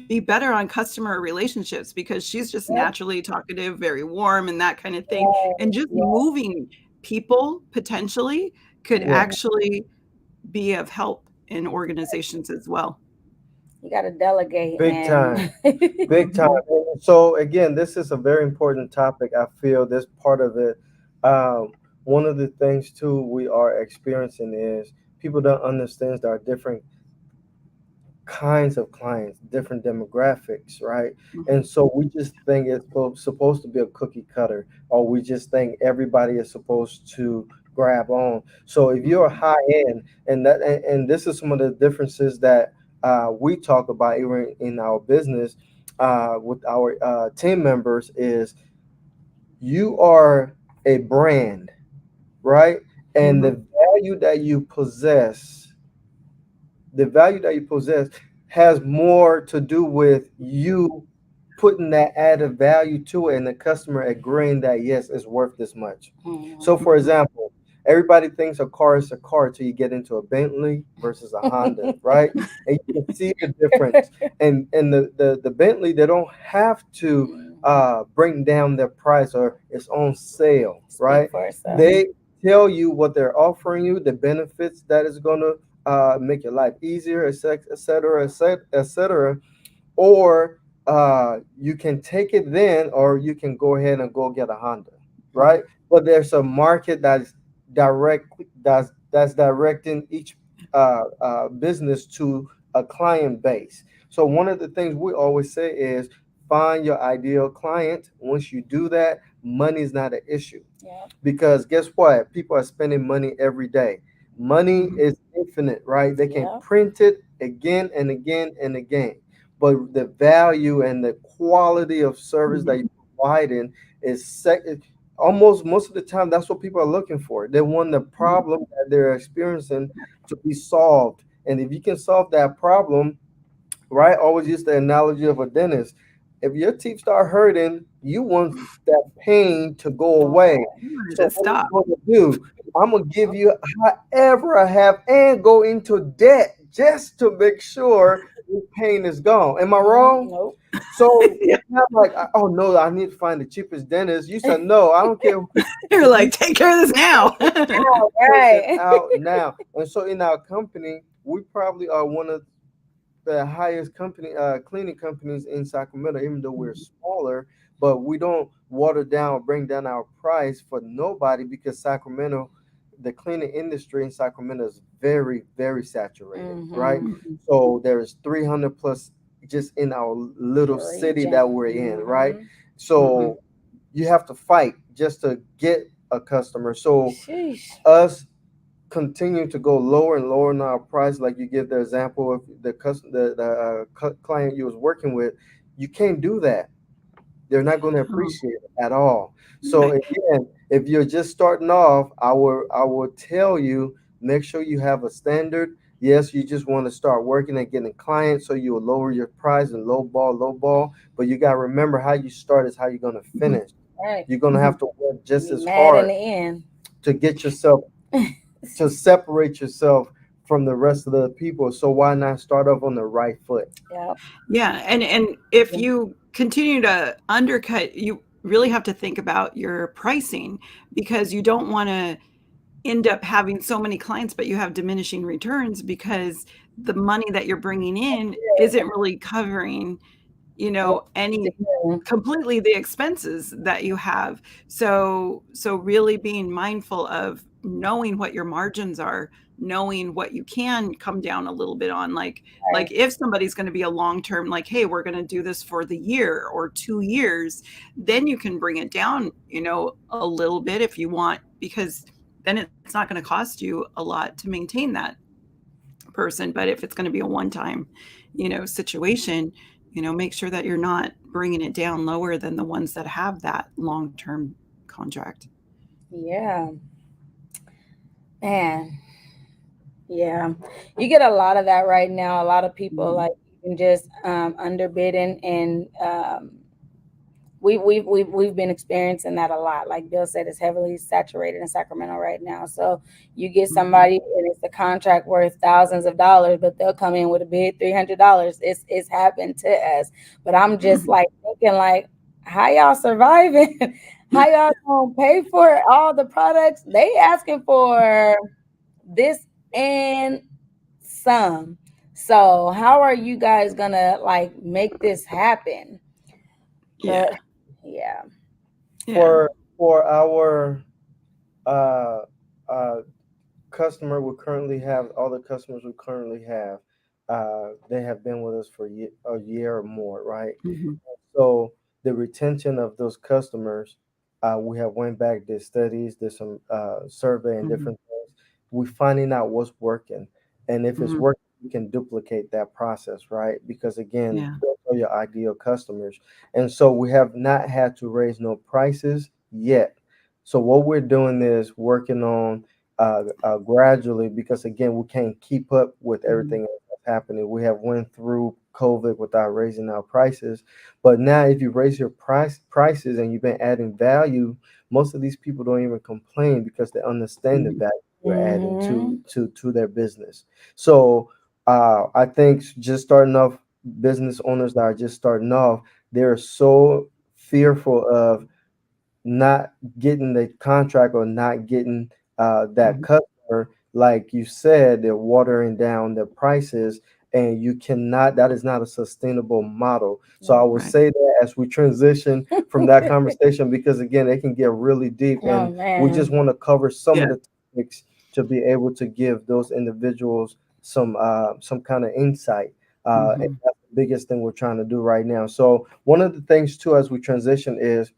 be better on customer relationships because she's just naturally talkative, very warm and that kind of thing. And just moving people potentially could actually be of help in organizations as well. You got to delegate. Big time. Big time. So again, this is a very important topic. I feel this part of it. One of the things too we are experiencing is people don't understand there are different kinds of clients, different demographics, right? And so we just think it's supposed to be a cookie cutter, or we just think everybody is supposed to grab on. So if you're high end, and this is some of the differences that we talk about even in our business with our team members, is you are a brand, right? And the value that you possess has more to do with you putting that added value to it and the customer agreeing that yes, it's worth this much. So for example, everybody thinks a car is a car till you get into a Bentley versus a Honda, right? And you can see the difference. And the Bentley, they don't have to bring down their price or it's on sale, right? They tell you what they're offering you, the benefits that is going to make your life easier, et cetera, et cetera. Or you can take it then, or you can go ahead and go get a Honda, right? But there's a market that's that's directing each business to a client base. So one of the things we always say is find your ideal client. Once you do that, money is not an issue. Yeah. Because guess what? People are spending money every day. Money Mhm. is infinite, right? They can Yeah. print it again and again and again. But the value and the quality of service that Mhm. you're providing is almost most of the time that's what people are looking for. They want the problem that they're experiencing to be solved. And if you can solve that problem, right? Always use the analogy of a dentist. If your teeth start hurting, you want that pain to go away. You wanted So to what I'm stop. going to do, I'm gonna give you however I have and go into debt just to make sure your pain is gone. Am I wrong? Nope. So Yeah. it's not like, oh no, I need to find the cheapest dentist. You said no, I don't care. You're like, take care of this now. All Take it right. out now. And so in our company, we probably are one of the highest cleaning companies in Sacramento, even though we're smaller, but we don't water down or bring down our price for nobody because Sacramento, the cleaning industry in Sacramento is very, very saturated, right? Mm-hmm. So there's 300 plus just in our little city that we're in, right? Mhm. So you have to fight just to get a customer. So Sheesh. us continue to go lower and lower in our price, like you give the example of the client you was working with, you can't do that. They're not going to appreciate it at all. So Right. again, if you're just starting off, I will tell you, make sure you have a standard. Yes, you just want to start working and getting clients, so you'll lower your price and low ball. But you got to remember, how you start is how you're going to finish. Right. You're going to have to work just Be as mad in hard the end. to get yourself to separate yourself from the rest of the people. So why not start off on the right foot? Yeah. Yeah, and if you continue to undercut, you really have to think about your pricing because you don't want to end up having so many clients, but you have diminishing returns because the money that you're bringing in isn't really covering, any completely the expenses that you have. So really being mindful of knowing what your margins are, knowing what you can come down a little bit on, like if somebody's going to be a long term, like, hey, we're going to do this for the year or 2 years, then you can bring it down, a little bit if you want, because then it's not going to cost you a lot to maintain that person. But if it's going to be a one time, situation, make sure that you're not bringing it down lower than the ones that have that long term contract. Yeah. Man. Yeah. You get a lot of that right now. A lot of people like even just underbidding and we've been experiencing that a lot. Like Bill said, it's heavily saturated in Sacramento right now. So you get somebody and it's a contract worth thousands of dollars, but they'll come in with a bid $300. It's happened to us. But I'm just like thinking like, how y'all surviving? How y'all gonna pay for all the products? They asking for this and some. So how are you guys gonna like make this happen? Yeah. But yeah. For our uh, uh, customer we currently have, all the customers we currently have, they have been with us for a year or more, right? Mhm. So the retention of those customers, we have went back, did studies, did some survey and Mhm. different things. We're finding out what's working, and if it's Mhm. working, we can duplicate that process, right? Because again, Yeah. those are your ideal customers, and so we have not had to raise no prices yet. So what we're doing is working on gradually, because again, we can't keep up with Mhm. everything else that's happening. We have went through COVID without raising our prices, but now if you raise your prices and you've been adding value, most of these people don't even complain because they understand the Mhm. value you're adding Mm-hmm. to their business. So I think just starting off, business owners that are just starting off, they're so fearful of not getting the contract or not getting that Mhm. customer. Like you said, they're watering down their prices, and you cannot, that is not a sustainable model. So I would Right. say that as we transition from that conversation, because again, it can get really deep, Oh and we man. just want to cover some Yeah. of the topics to be able to give those individuals some kind of insight. And Mhm. that's the biggest thing we're trying to do right now. So one of the things too, as we transition, is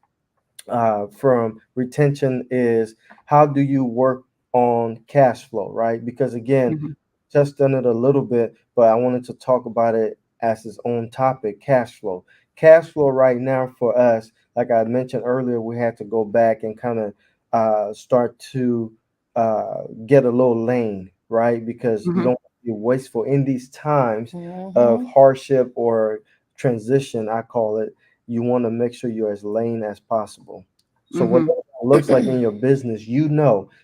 from retention, is how do you work on cash flow, right? Because again, Mhm. touched on it a little bit, but I wanted to talk about it as its own topic, cash flow. Cash flow right now for us, like I mentioned earlier, we had to go back and kind of start to get a little lane, right? Because you Mhm. don't want to be wasteful in these times of Mhm. hardship or transition, I call it. You want to make sure you're as lean as possible. So what Mhm. that looks like in your business,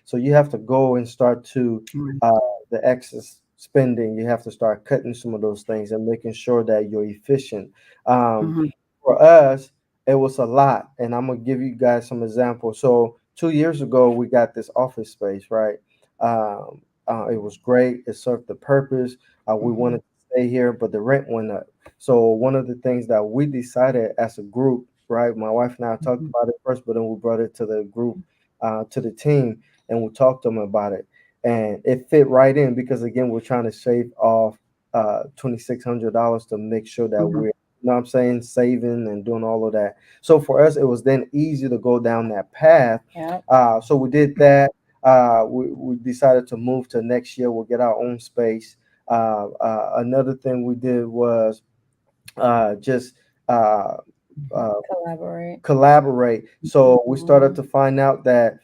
so you have to go and start to Right. uh, the excess spending. You have to start cutting some of those things and making sure that you're efficient. Um, Mhm. for us, it was a lot, and I'm gonna give you guys some examples. So 2 years ago, we got this office space, right? It was great. It served the purpose. We wanted Mhm. to stay here, but the rent went up. So one of the things that we decided as a group, right? My wife and I talked Mhm. about it first, but then we brought it to the group, to the team, and we talked to them about it, and it fit right in because again, we're trying to shave off $2,600 to make sure that Mhm. we're, you know what I'm saying, saving and doing all of that. So for us, it was then easy to go down that path. Yep. So we did that. We decided to move to next year. We'll get our own space. Another thing we did was just uh, uh, Collaborate. collaborate. So we started Mhm. to find out that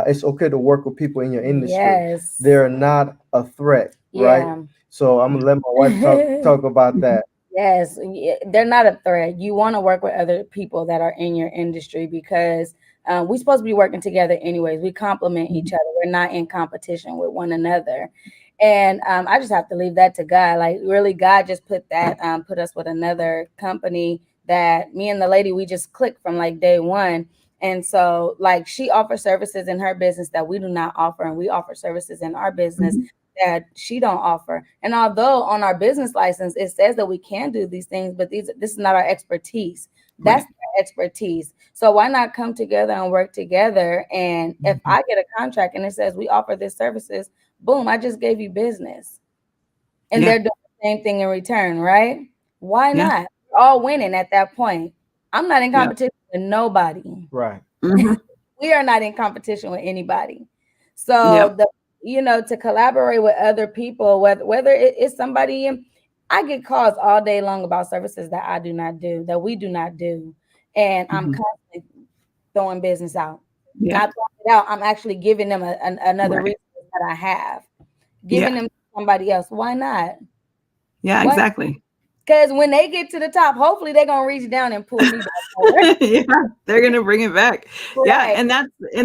it's okay to work with people in your industry. Yes. They're not a threat, right? Yeah. So I'm gonna let my wife talk about Mhm. that. Yes, they're not a threat. You want to work with other people that are in your industry because we're supposed to be working together anyways. We complement each other. We're not in competition with one another. And I just have to leave that to God. Like really, God just put us with another company that me and the lady, we just clicked from like day one. And so like she offers services in her business that we do not offer, and we offer services in our business Mhm. that she don't offer. And although on our business license it says that we can do these things, but this is not our expertise. That's Right. their expertise. So why not come together and work together? And if Mhm. I get a contract and it says we offer this services, boom, I just gave you business. And Yeah. they're doing the same thing in return, right? Why Yeah. not? We're all winning at that point. I'm not in Yeah. competition with nobody. Right. Mhm. We are not in competition with anybody. Yeah. So to collaborate with other people, whether it's somebody I get calls all day long about services that I do not do, that we do not do. And I'm Mhm. constantly throwing business out. Yeah. Not throwing it out, I'm actually giving them another Right. resource that I have, giving Yeah. them to somebody else. Why not? Yeah. Why? Exactly. Because when they get to the top, hopefully they're gonna reach down and pull me back. Yeah, they're gonna bring it back. Yeah, Right. and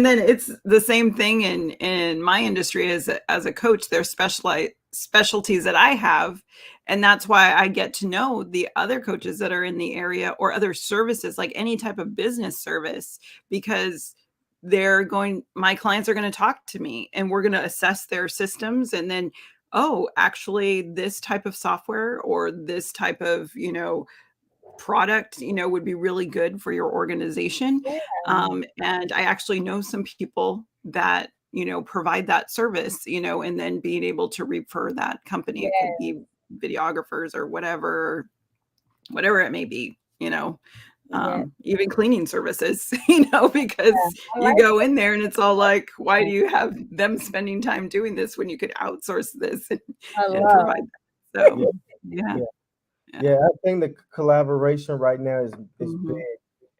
then it's the same thing in my industry as a coach. There's specialties that I have, and that's why I get to know the other coaches that are in the area or other services, like any type of business service, because my clients are going to talk to me and we're going to assess their systems, and then, oh, actually this type of software or this type of, product, would be really good for your organization. Yeah. And I actually know some people that, provide that service, and then being able to refer that company. It could Yeah. be videographers or whatever it may be, Yeah. even cleaning services, because I you like go in there and it's all like, why do you have them spending time doing this when you could outsource this I and love. provide that? So, yeah, Yeah. yeah. Yeah. I think the collaboration right now is big, Mhm.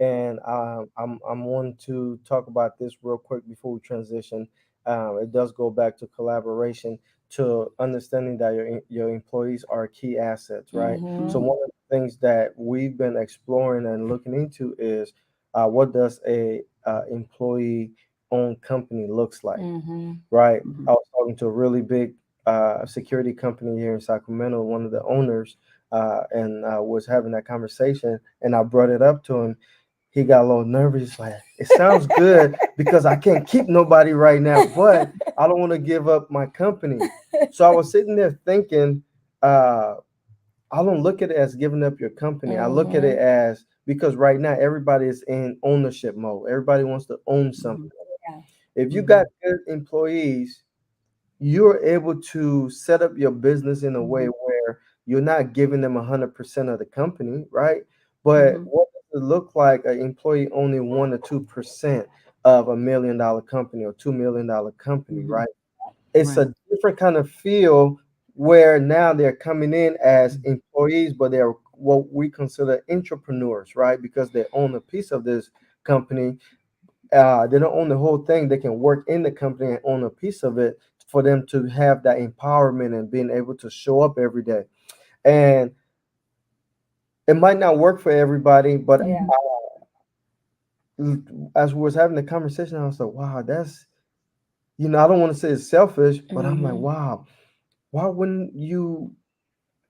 and I'm wanting to talk about this real quick before we transition. It does go back to collaboration, to understanding that your employees are key assets, right? So Mhm. Mhm. one of the things that we've been exploring and looking into is what does a employee owned company looks like, Mhm. right? I Mhm. was talking to a really big security company here in Sacramento, one of the owners, and was having that conversation, and I brought it up to him. He got a little nervous, like, it sounds good because I can't keep nobody right now, but I don't want to give up my company. So I was sitting there thinking, uh, I don't look at it as giving up your company. I look at it Mhm. as, because right now everybody is in ownership mode. Everybody wants to own something. Mhm. Yeah. If you got Mhm. good employees, you're able to set up your business in a way where you're not giving them 100% of the company, right? But Mhm. what does it look like an employee owning 1 or 2% of $1 million company or $2 million company, Mhm. right? It's Right. a different kind of feel where now they're coming in as employees, but they're what we consider entrepreneurs, right? Because they own a piece of this company. They don't own the whole thing. They can work in the company and own a piece of it for them to have that empowerment and being able to show up every day. And it might not work for everybody, but Yeah. as we was having the conversation, I was like, wow, that's, I don't want to say it's selfish, but I'm like, Mhm. wow, why wouldn't you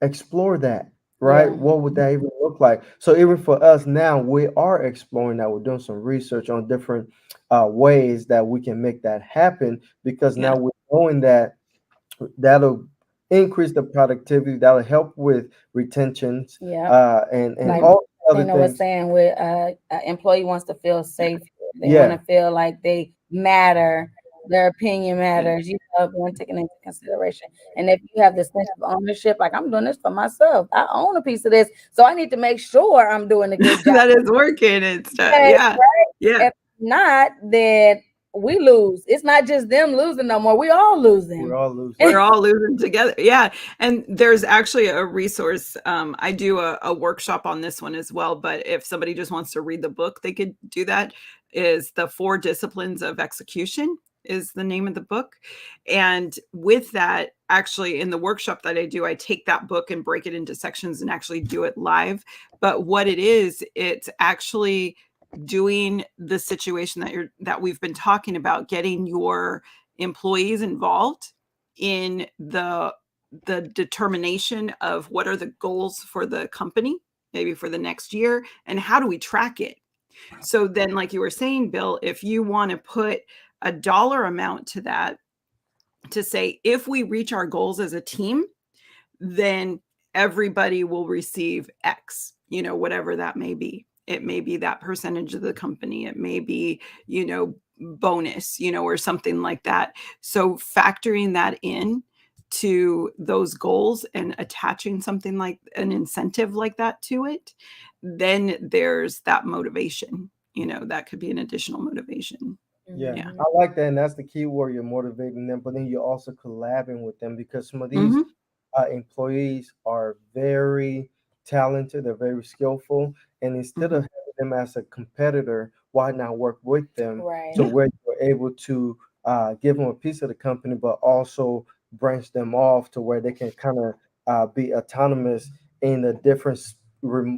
explore that, right? Yeah. What would that even look like? So even for us now, we are exploring that. We're doing some research on different ways that we can make that happen because Yeah. now we're knowing that that'll increase the productivity, that'll help with retentions, Yeah. and Like Mhm. all the other Tina was things. saying, with an employee wants to feel safe. They want Yeah, to feel like they matter. Their opinion Yeah. matters. Being taken into consideration. And if you have this sense of ownership, like I'm doing this for myself, I own a piece of this, so I need to make sure I'm doing a good job. That is working and stuff. Because, Yeah. right? Yeah. If not, then we lose. It's not just them losing no more. We all we're losing. all losing. We're all losing together. Yeah. And there's actually a resource. I do a workshop on this one as well. But if somebody just wants to read the book, they could do that. Is The Four Disciplines of Execution is the name of the book. And with that, actually in the workshop that I do, I take that book and break it into sections and actually do it live. But what it is, it's actually doing the situation that we've been talking about, getting your employees involved in the determination of what are the goals for the company, maybe for the next year, and how do we track it. So then, like you were saying, Bill, if you want to put a dollar amount to that, to say if we reach our goals as a team, then everybody will receive X, whatever that may be. It may be that percentage of the company. It may be, bonus, or something like that. So factoring that in to those goals and attaching something like an incentive like that to it, then there's that motivation, that could be an additional motivation. Yeah, Yeah. I like that, and that's the key word. You're motivating them, but then you're also collabing with them because some of these Hmm. employees are very talented, they're very skillful, and instead Hmm. of having them as a competitor, why not work with them Right. to Yeah. where you're able to give them a piece of the company, but also branch them off to where they can kind of be autonomous in a different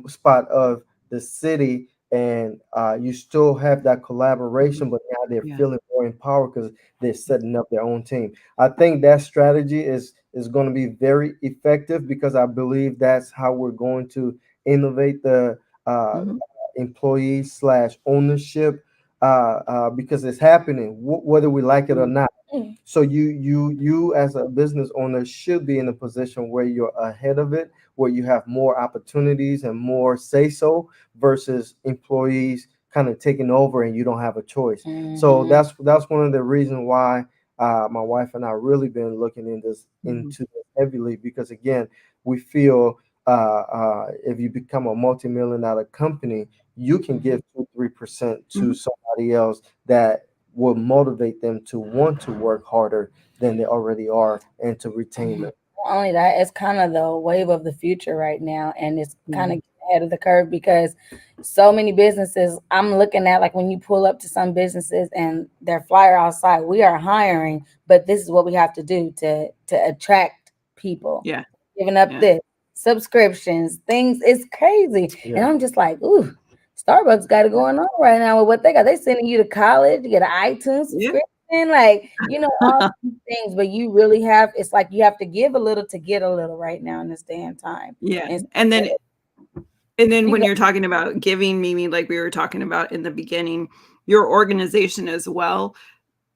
spot of the city. And you still have that Hmm. collaboration, but now they're Yeah. feeling more empowered because they're setting up their own team. I think that strategy is going to be very effective because I believe that's how we're going to innovate the uh, Hmm. employee slash ownership because it's happening whether we like it or not. Mm. So you as a business owner should be in a position where you're ahead of it, where you have more opportunities and more say so versus employees kind of taking over and you don't have a choice. So Mhm. that's one of the reasons why my wife and I really been looking Hmm. into this heavily because again we feel if you become a multi-million-dollar company, you can give 2-3% to Hmm. somebody else that will motivate them to want to work harder than they already are and to retain them. Not only that, it's kind of the wave of the future right now, and it's kind Yeah. of ahead of the curve because so many businesses. I'm looking at, like, when you pull up to some businesses and their flyer outside, we are hiring, but this is what we have to do to attract people. Yeah. Giving up Yeah. this subscriptions, things. It's crazy, and Yeah. I'm just like, ooh. Starbucks got it going on right now with what they got. They sending you to college, you get an iTunes Yeah. subscription, like, all things, but you really have, it's like you have to give a little to get a little right now in this day and time. Yeah. And And then you when go, you're talking about giving, Mimi, like we were talking about in the beginning, your organization as well,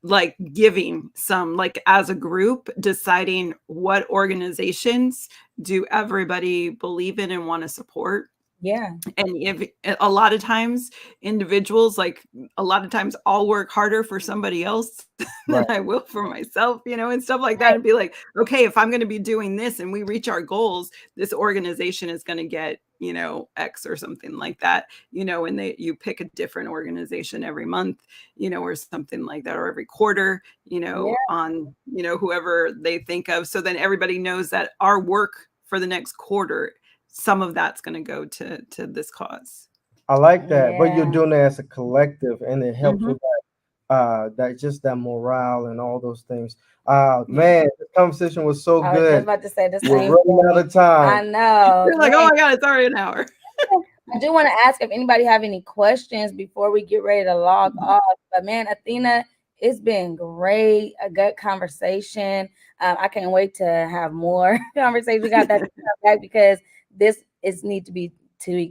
like giving some, like as a group, deciding what organizations do everybody believe in and want to support. Yeah. And if a lot of times individuals, like a lot of times I'll work harder for somebody else than Right. I will for myself, and stuff like that, and be like, okay, if I'm going to be doing this and we reach our goals, this organization is going to get, X or something like that, and you pick a different organization every month, or something like that, or every quarter, Yeah. on, whoever they think of. So then everybody knows that our work for the next quarter, some of that's going to go to this cause. I like that, but you're Yeah. doing it as a collective, and it helps Mhm. with that just that morale and all those things. Yeah. Man, this conversation was so I was just good. about to say the We're same running out thing. of time. I know. You're like, oh Man, my God, it's already an hour. I do want to ask if anybody have any questions before we get ready to log Mhm. off. But man, Athena, it's been great, a good conversation. I can't wait to have more conversation. We got that to come back because this is need to be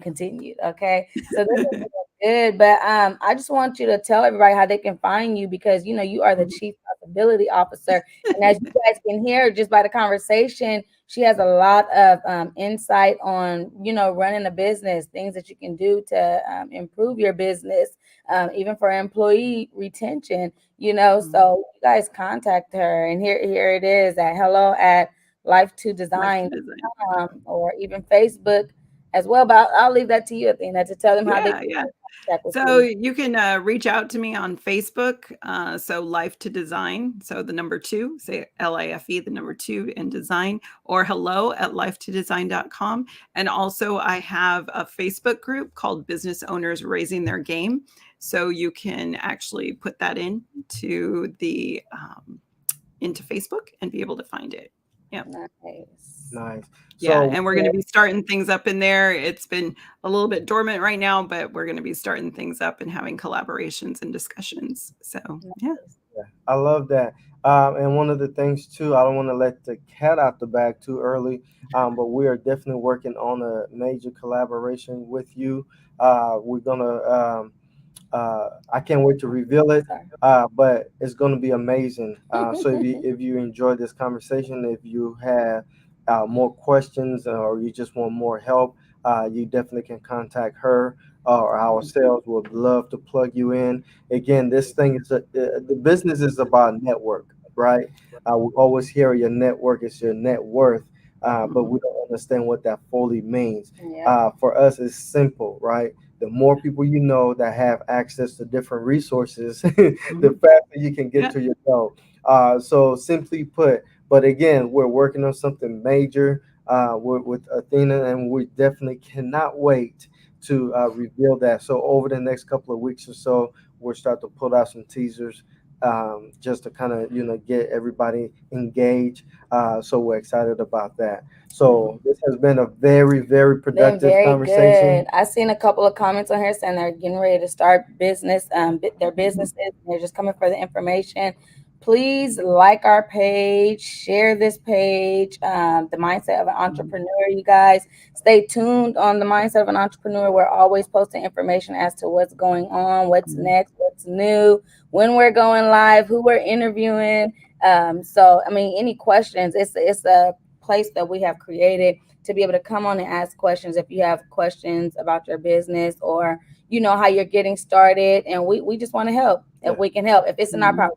continued. Okay, so this is good. But I just want you to tell everybody how they can find you because you are the chief possibility officer, and as you guys can hear just by the conversation, she has a lot of insight on running a business, things that you can do to improve your business, even for employee retention. So you guys contact her, and here it is at hello at life to Life design, to design. or even Facebook as well. But I'll leave that to you, Athena, to tell them how they Yeah, can yeah. contact with So you. you can reach out to me on Facebook. So Life to Design. So the number two, say LIFE, the number two, and design, or hello at lifetodesign.com. And also, I have a Facebook group called Business Owners Raising Their Game. So you can actually put that into Facebook and be able to find it. Yeah. Nice. Nice. Yeah, So and we're going to be starting things up in there. It's been a little bit dormant right now, but we're going to be starting things up and having collaborations and discussions. So, yeah. yeah, I love that. And one of the things too, I don't want to let the cat out the bag too early, but we are definitely working on a major collaboration with you. We're gonna. I can't wait to reveal it, Sorry. but it's going to be amazing. So if you enjoyed this conversation, if you have more questions or you just want more help, you definitely can contact her or ourselves. Would love to plug you in. Again, this thing is the business is about network, right? We always hear your network is your net worth. But we don't understand what that fully means. Yeah. For us, it's simple, right? The more people you know that have access to different resources, the faster you can get Yeah. to your goal. So simply put, but again, we're working on something major with Athena, and we definitely cannot wait to reveal that. So over the next couple of weeks or so, we'll start to put out some teasers just to kind of get everybody engaged. So we're excited about that. So this has been a very, very Been productive very conversation. good. I seen a couple of comments on here saying they're getting ready to start their businesses. They're just coming for the information. Please like our page, share this page, the Mindset of an Entrepreneur. You guys stay tuned on the Mindset of an Entrepreneur. We're always posting information as to what's going on, what's next, what's new, when we're going live, who we're interviewing. So I mean, any questions? It's a place that we have created to be able to come on and ask questions if you have questions about your business or how you're getting started, and we just want to help if we can help, if it's in our power.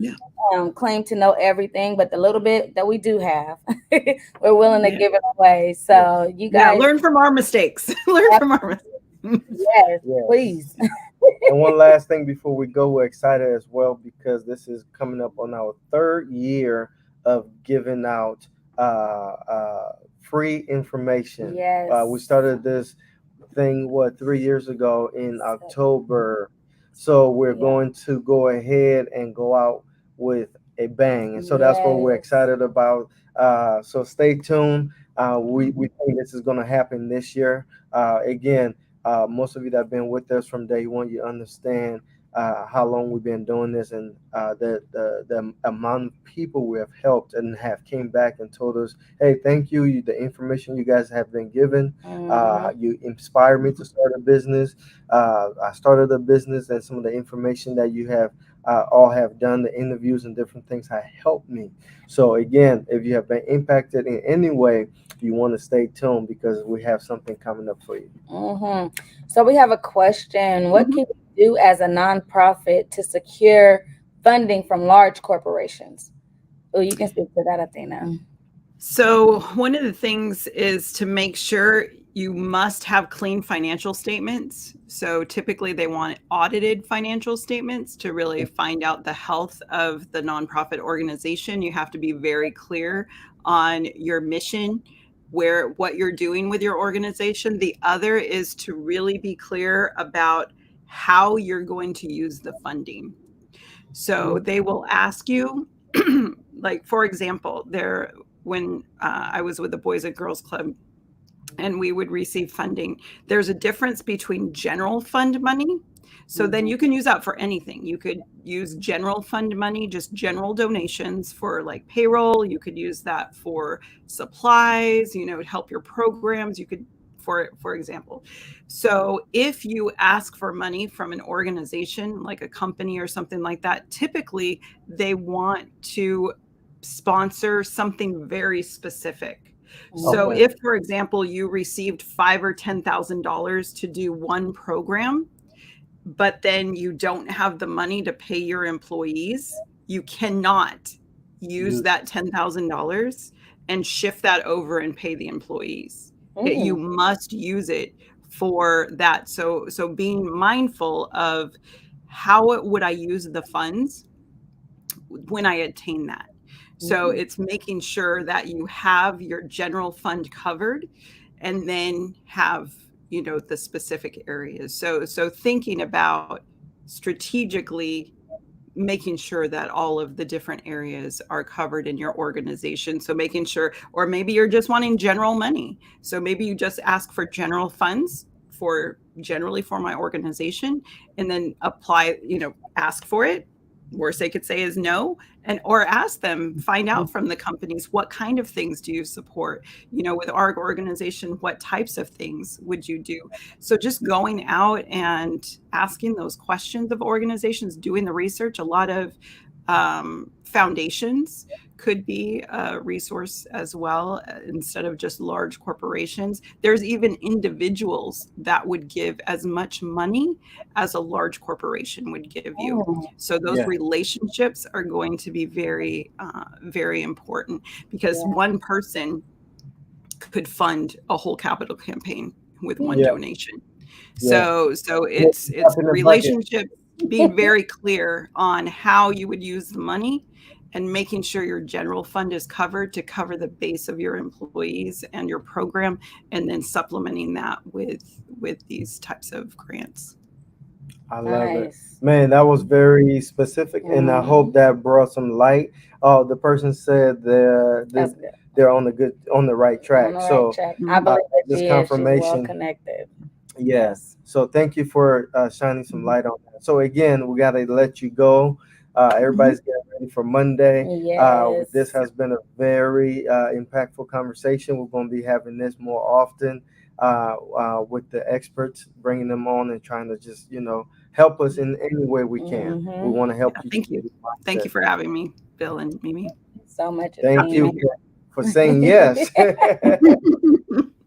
We don't claim to know everything, but the little bit that we do have we're willing to give it away. So you Yeah, guys, learn from our mistakes. Learn from our mistakes. yes, Yes. please. And one last thing before we go, we're excited as well because this is coming up on our third year of giving out free information. Yes. We started this thing 3 years ago in October, so we're going to go ahead and go out with a bang, and so that's what we're excited about. So stay tuned. We think this is going to happen this year. Again, most of you that have been with us from day one, you understand how long we've been doing this, and the amount of people we have helped and have came back and told us, "Hey, thank you. The information you guys have been given, you inspired me to start a business. I started a business, and some of the information that you have all have done the interviews and different things have helped me. So again, if you have been impacted in any way, you want to stay tuned because we have something coming up for you. Hmm. So we have a question. What Mhm. can you do as a nonprofit to secure funding from large corporations? Oh, you can speak to that, Athena. So, one of the things is to make sure you must have clean financial statements. So, typically, they want audited financial statements to really find out the health of the nonprofit organization. You have to be very clear on your mission, where what you're doing with your organization. The other is to really be clear about how you're going to use the funding. So they will ask you, like, for example, when I was with the Boys and Girls Club and we would receive funding, there's a difference between general fund money. So then you can use that for anything. You could use general fund money, just general donations for like payroll. You could use that for supplies, to help your programs. You could, for example. So if you ask for money from an organization like a company or something like that, typically they want to sponsor something very specific. So Okay. if, for example, you received $5,000 or $10,000 to do one program, but then you don't have the money to pay your employees, you cannot use You, that $10,000 and shift that over and pay the employees. You Mm. must use it for that. So being mindful of how would I use the funds when I attain that. So Mhm. it's making sure that you have your general fund covered and then have, the specific areas. So thinking about strategically making sure that all of the different areas are covered in your organization. So making sure, or maybe you're just wanting general money. So maybe you just ask for general funds for generally for my organization and then apply, ask for it. Worst they could say is no, and or ask them, find out from the companies what kind of things do you support, with our organization, what types of things would you do. So just going out and asking those questions of organizations, doing the research. A lot of foundations could be a resource as well, instead of just large corporations. There's even individuals that would give as much money as a large corporation would give you. Oh, So those yeah, relationships are going to be very, very important, because yeah. one person could fund a whole capital campaign with one Mm. yeah, donation. yeah. So Yeah, it's tap in the bucket. relationship, being very clear on how you would use the money and making sure your general fund is covered to cover the base of your employees and your program, and then supplementing that with these types of grants. I love it. Nice. Man, that was very specific, and I hope Mhm. that brought some light. The person said That's good. they're on the right On track. the right So track. I Mhm. believe that this she is. She's well confirmation, connected. yeah. Yes. So thank you for shining some Mhm. light on that. So again, we gotta let you go. Mhm. Everybody's getting ready for Monday. This Yes. has been a very impactful conversation. We're going to be having this more often with the experts, bringing them on and trying to just help us in any way we can. We Hmm. want to help Yeah, you thank change you. your Thank mindset. you for having me, Bill and Mimi. So much, Thank Happy to you be Athena. for saying yes. here.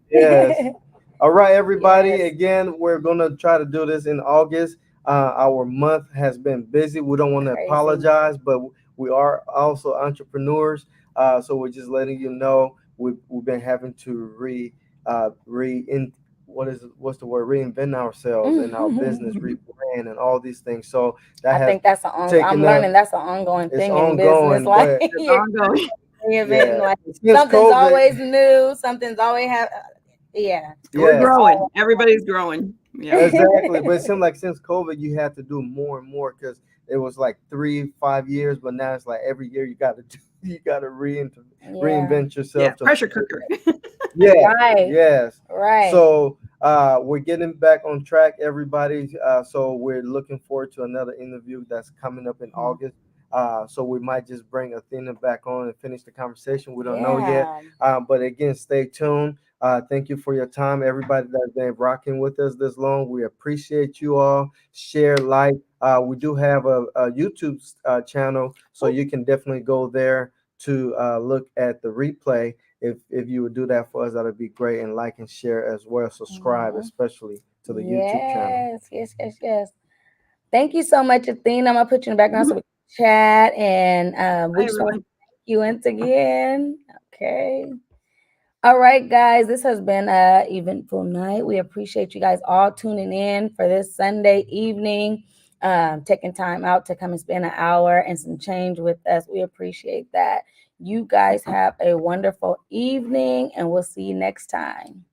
Yes. All right, everybody. Yes. Again, we're gonna try to do this in August. Our month has been busy. We don't want to Crazy. apologize, but we are also entrepreneurs. So we're just letting you know we've been having to what's the word, reinvent ourselves and our business, rebrand, and all these things. So that I has think that's an I'm taken up. learning that's an ongoing It's thing in business. ongoing, Like but It's you're ongoing. reinventing, yeah, like since something's COVID, always new, something's always yeah. We're yes. It's growing. all Everybody's growing. Yeah. Exactly, but it seemed like since COVID, you had to do more and more because it was like 3, 5 years, but now it's like every year you got to do, you got to yeah. reinvent Yeah. yourself to. Pressure cooker. Yeah, Right. yes. Right. So we're getting back on track, everybody. So we're looking forward to another interview that's coming up in August. So we might just bring Athena back on and finish the conversation. We don't know yet. Yeah. But again, stay tuned. Thank you for your time, everybody that's been rocking with us this long. We appreciate you all. Share, like, We do have a YouTube channel, so you can definitely go there to look at the replay. If you would do that for us, that would be great. And like and share as well. Subscribe, especially to the YouTube channel. Yes. Thank you so much, Athena. I'm gonna put you in the background so we can chat, and we Hi, just want to everyone. thank you once again. Okay. All right, guys. This has been a eventful night. We appreciate you guys all tuning in for this Sunday evening, taking time out to come and spend an hour and some change with us. We appreciate that. You guys have a wonderful evening, and we'll see you next time.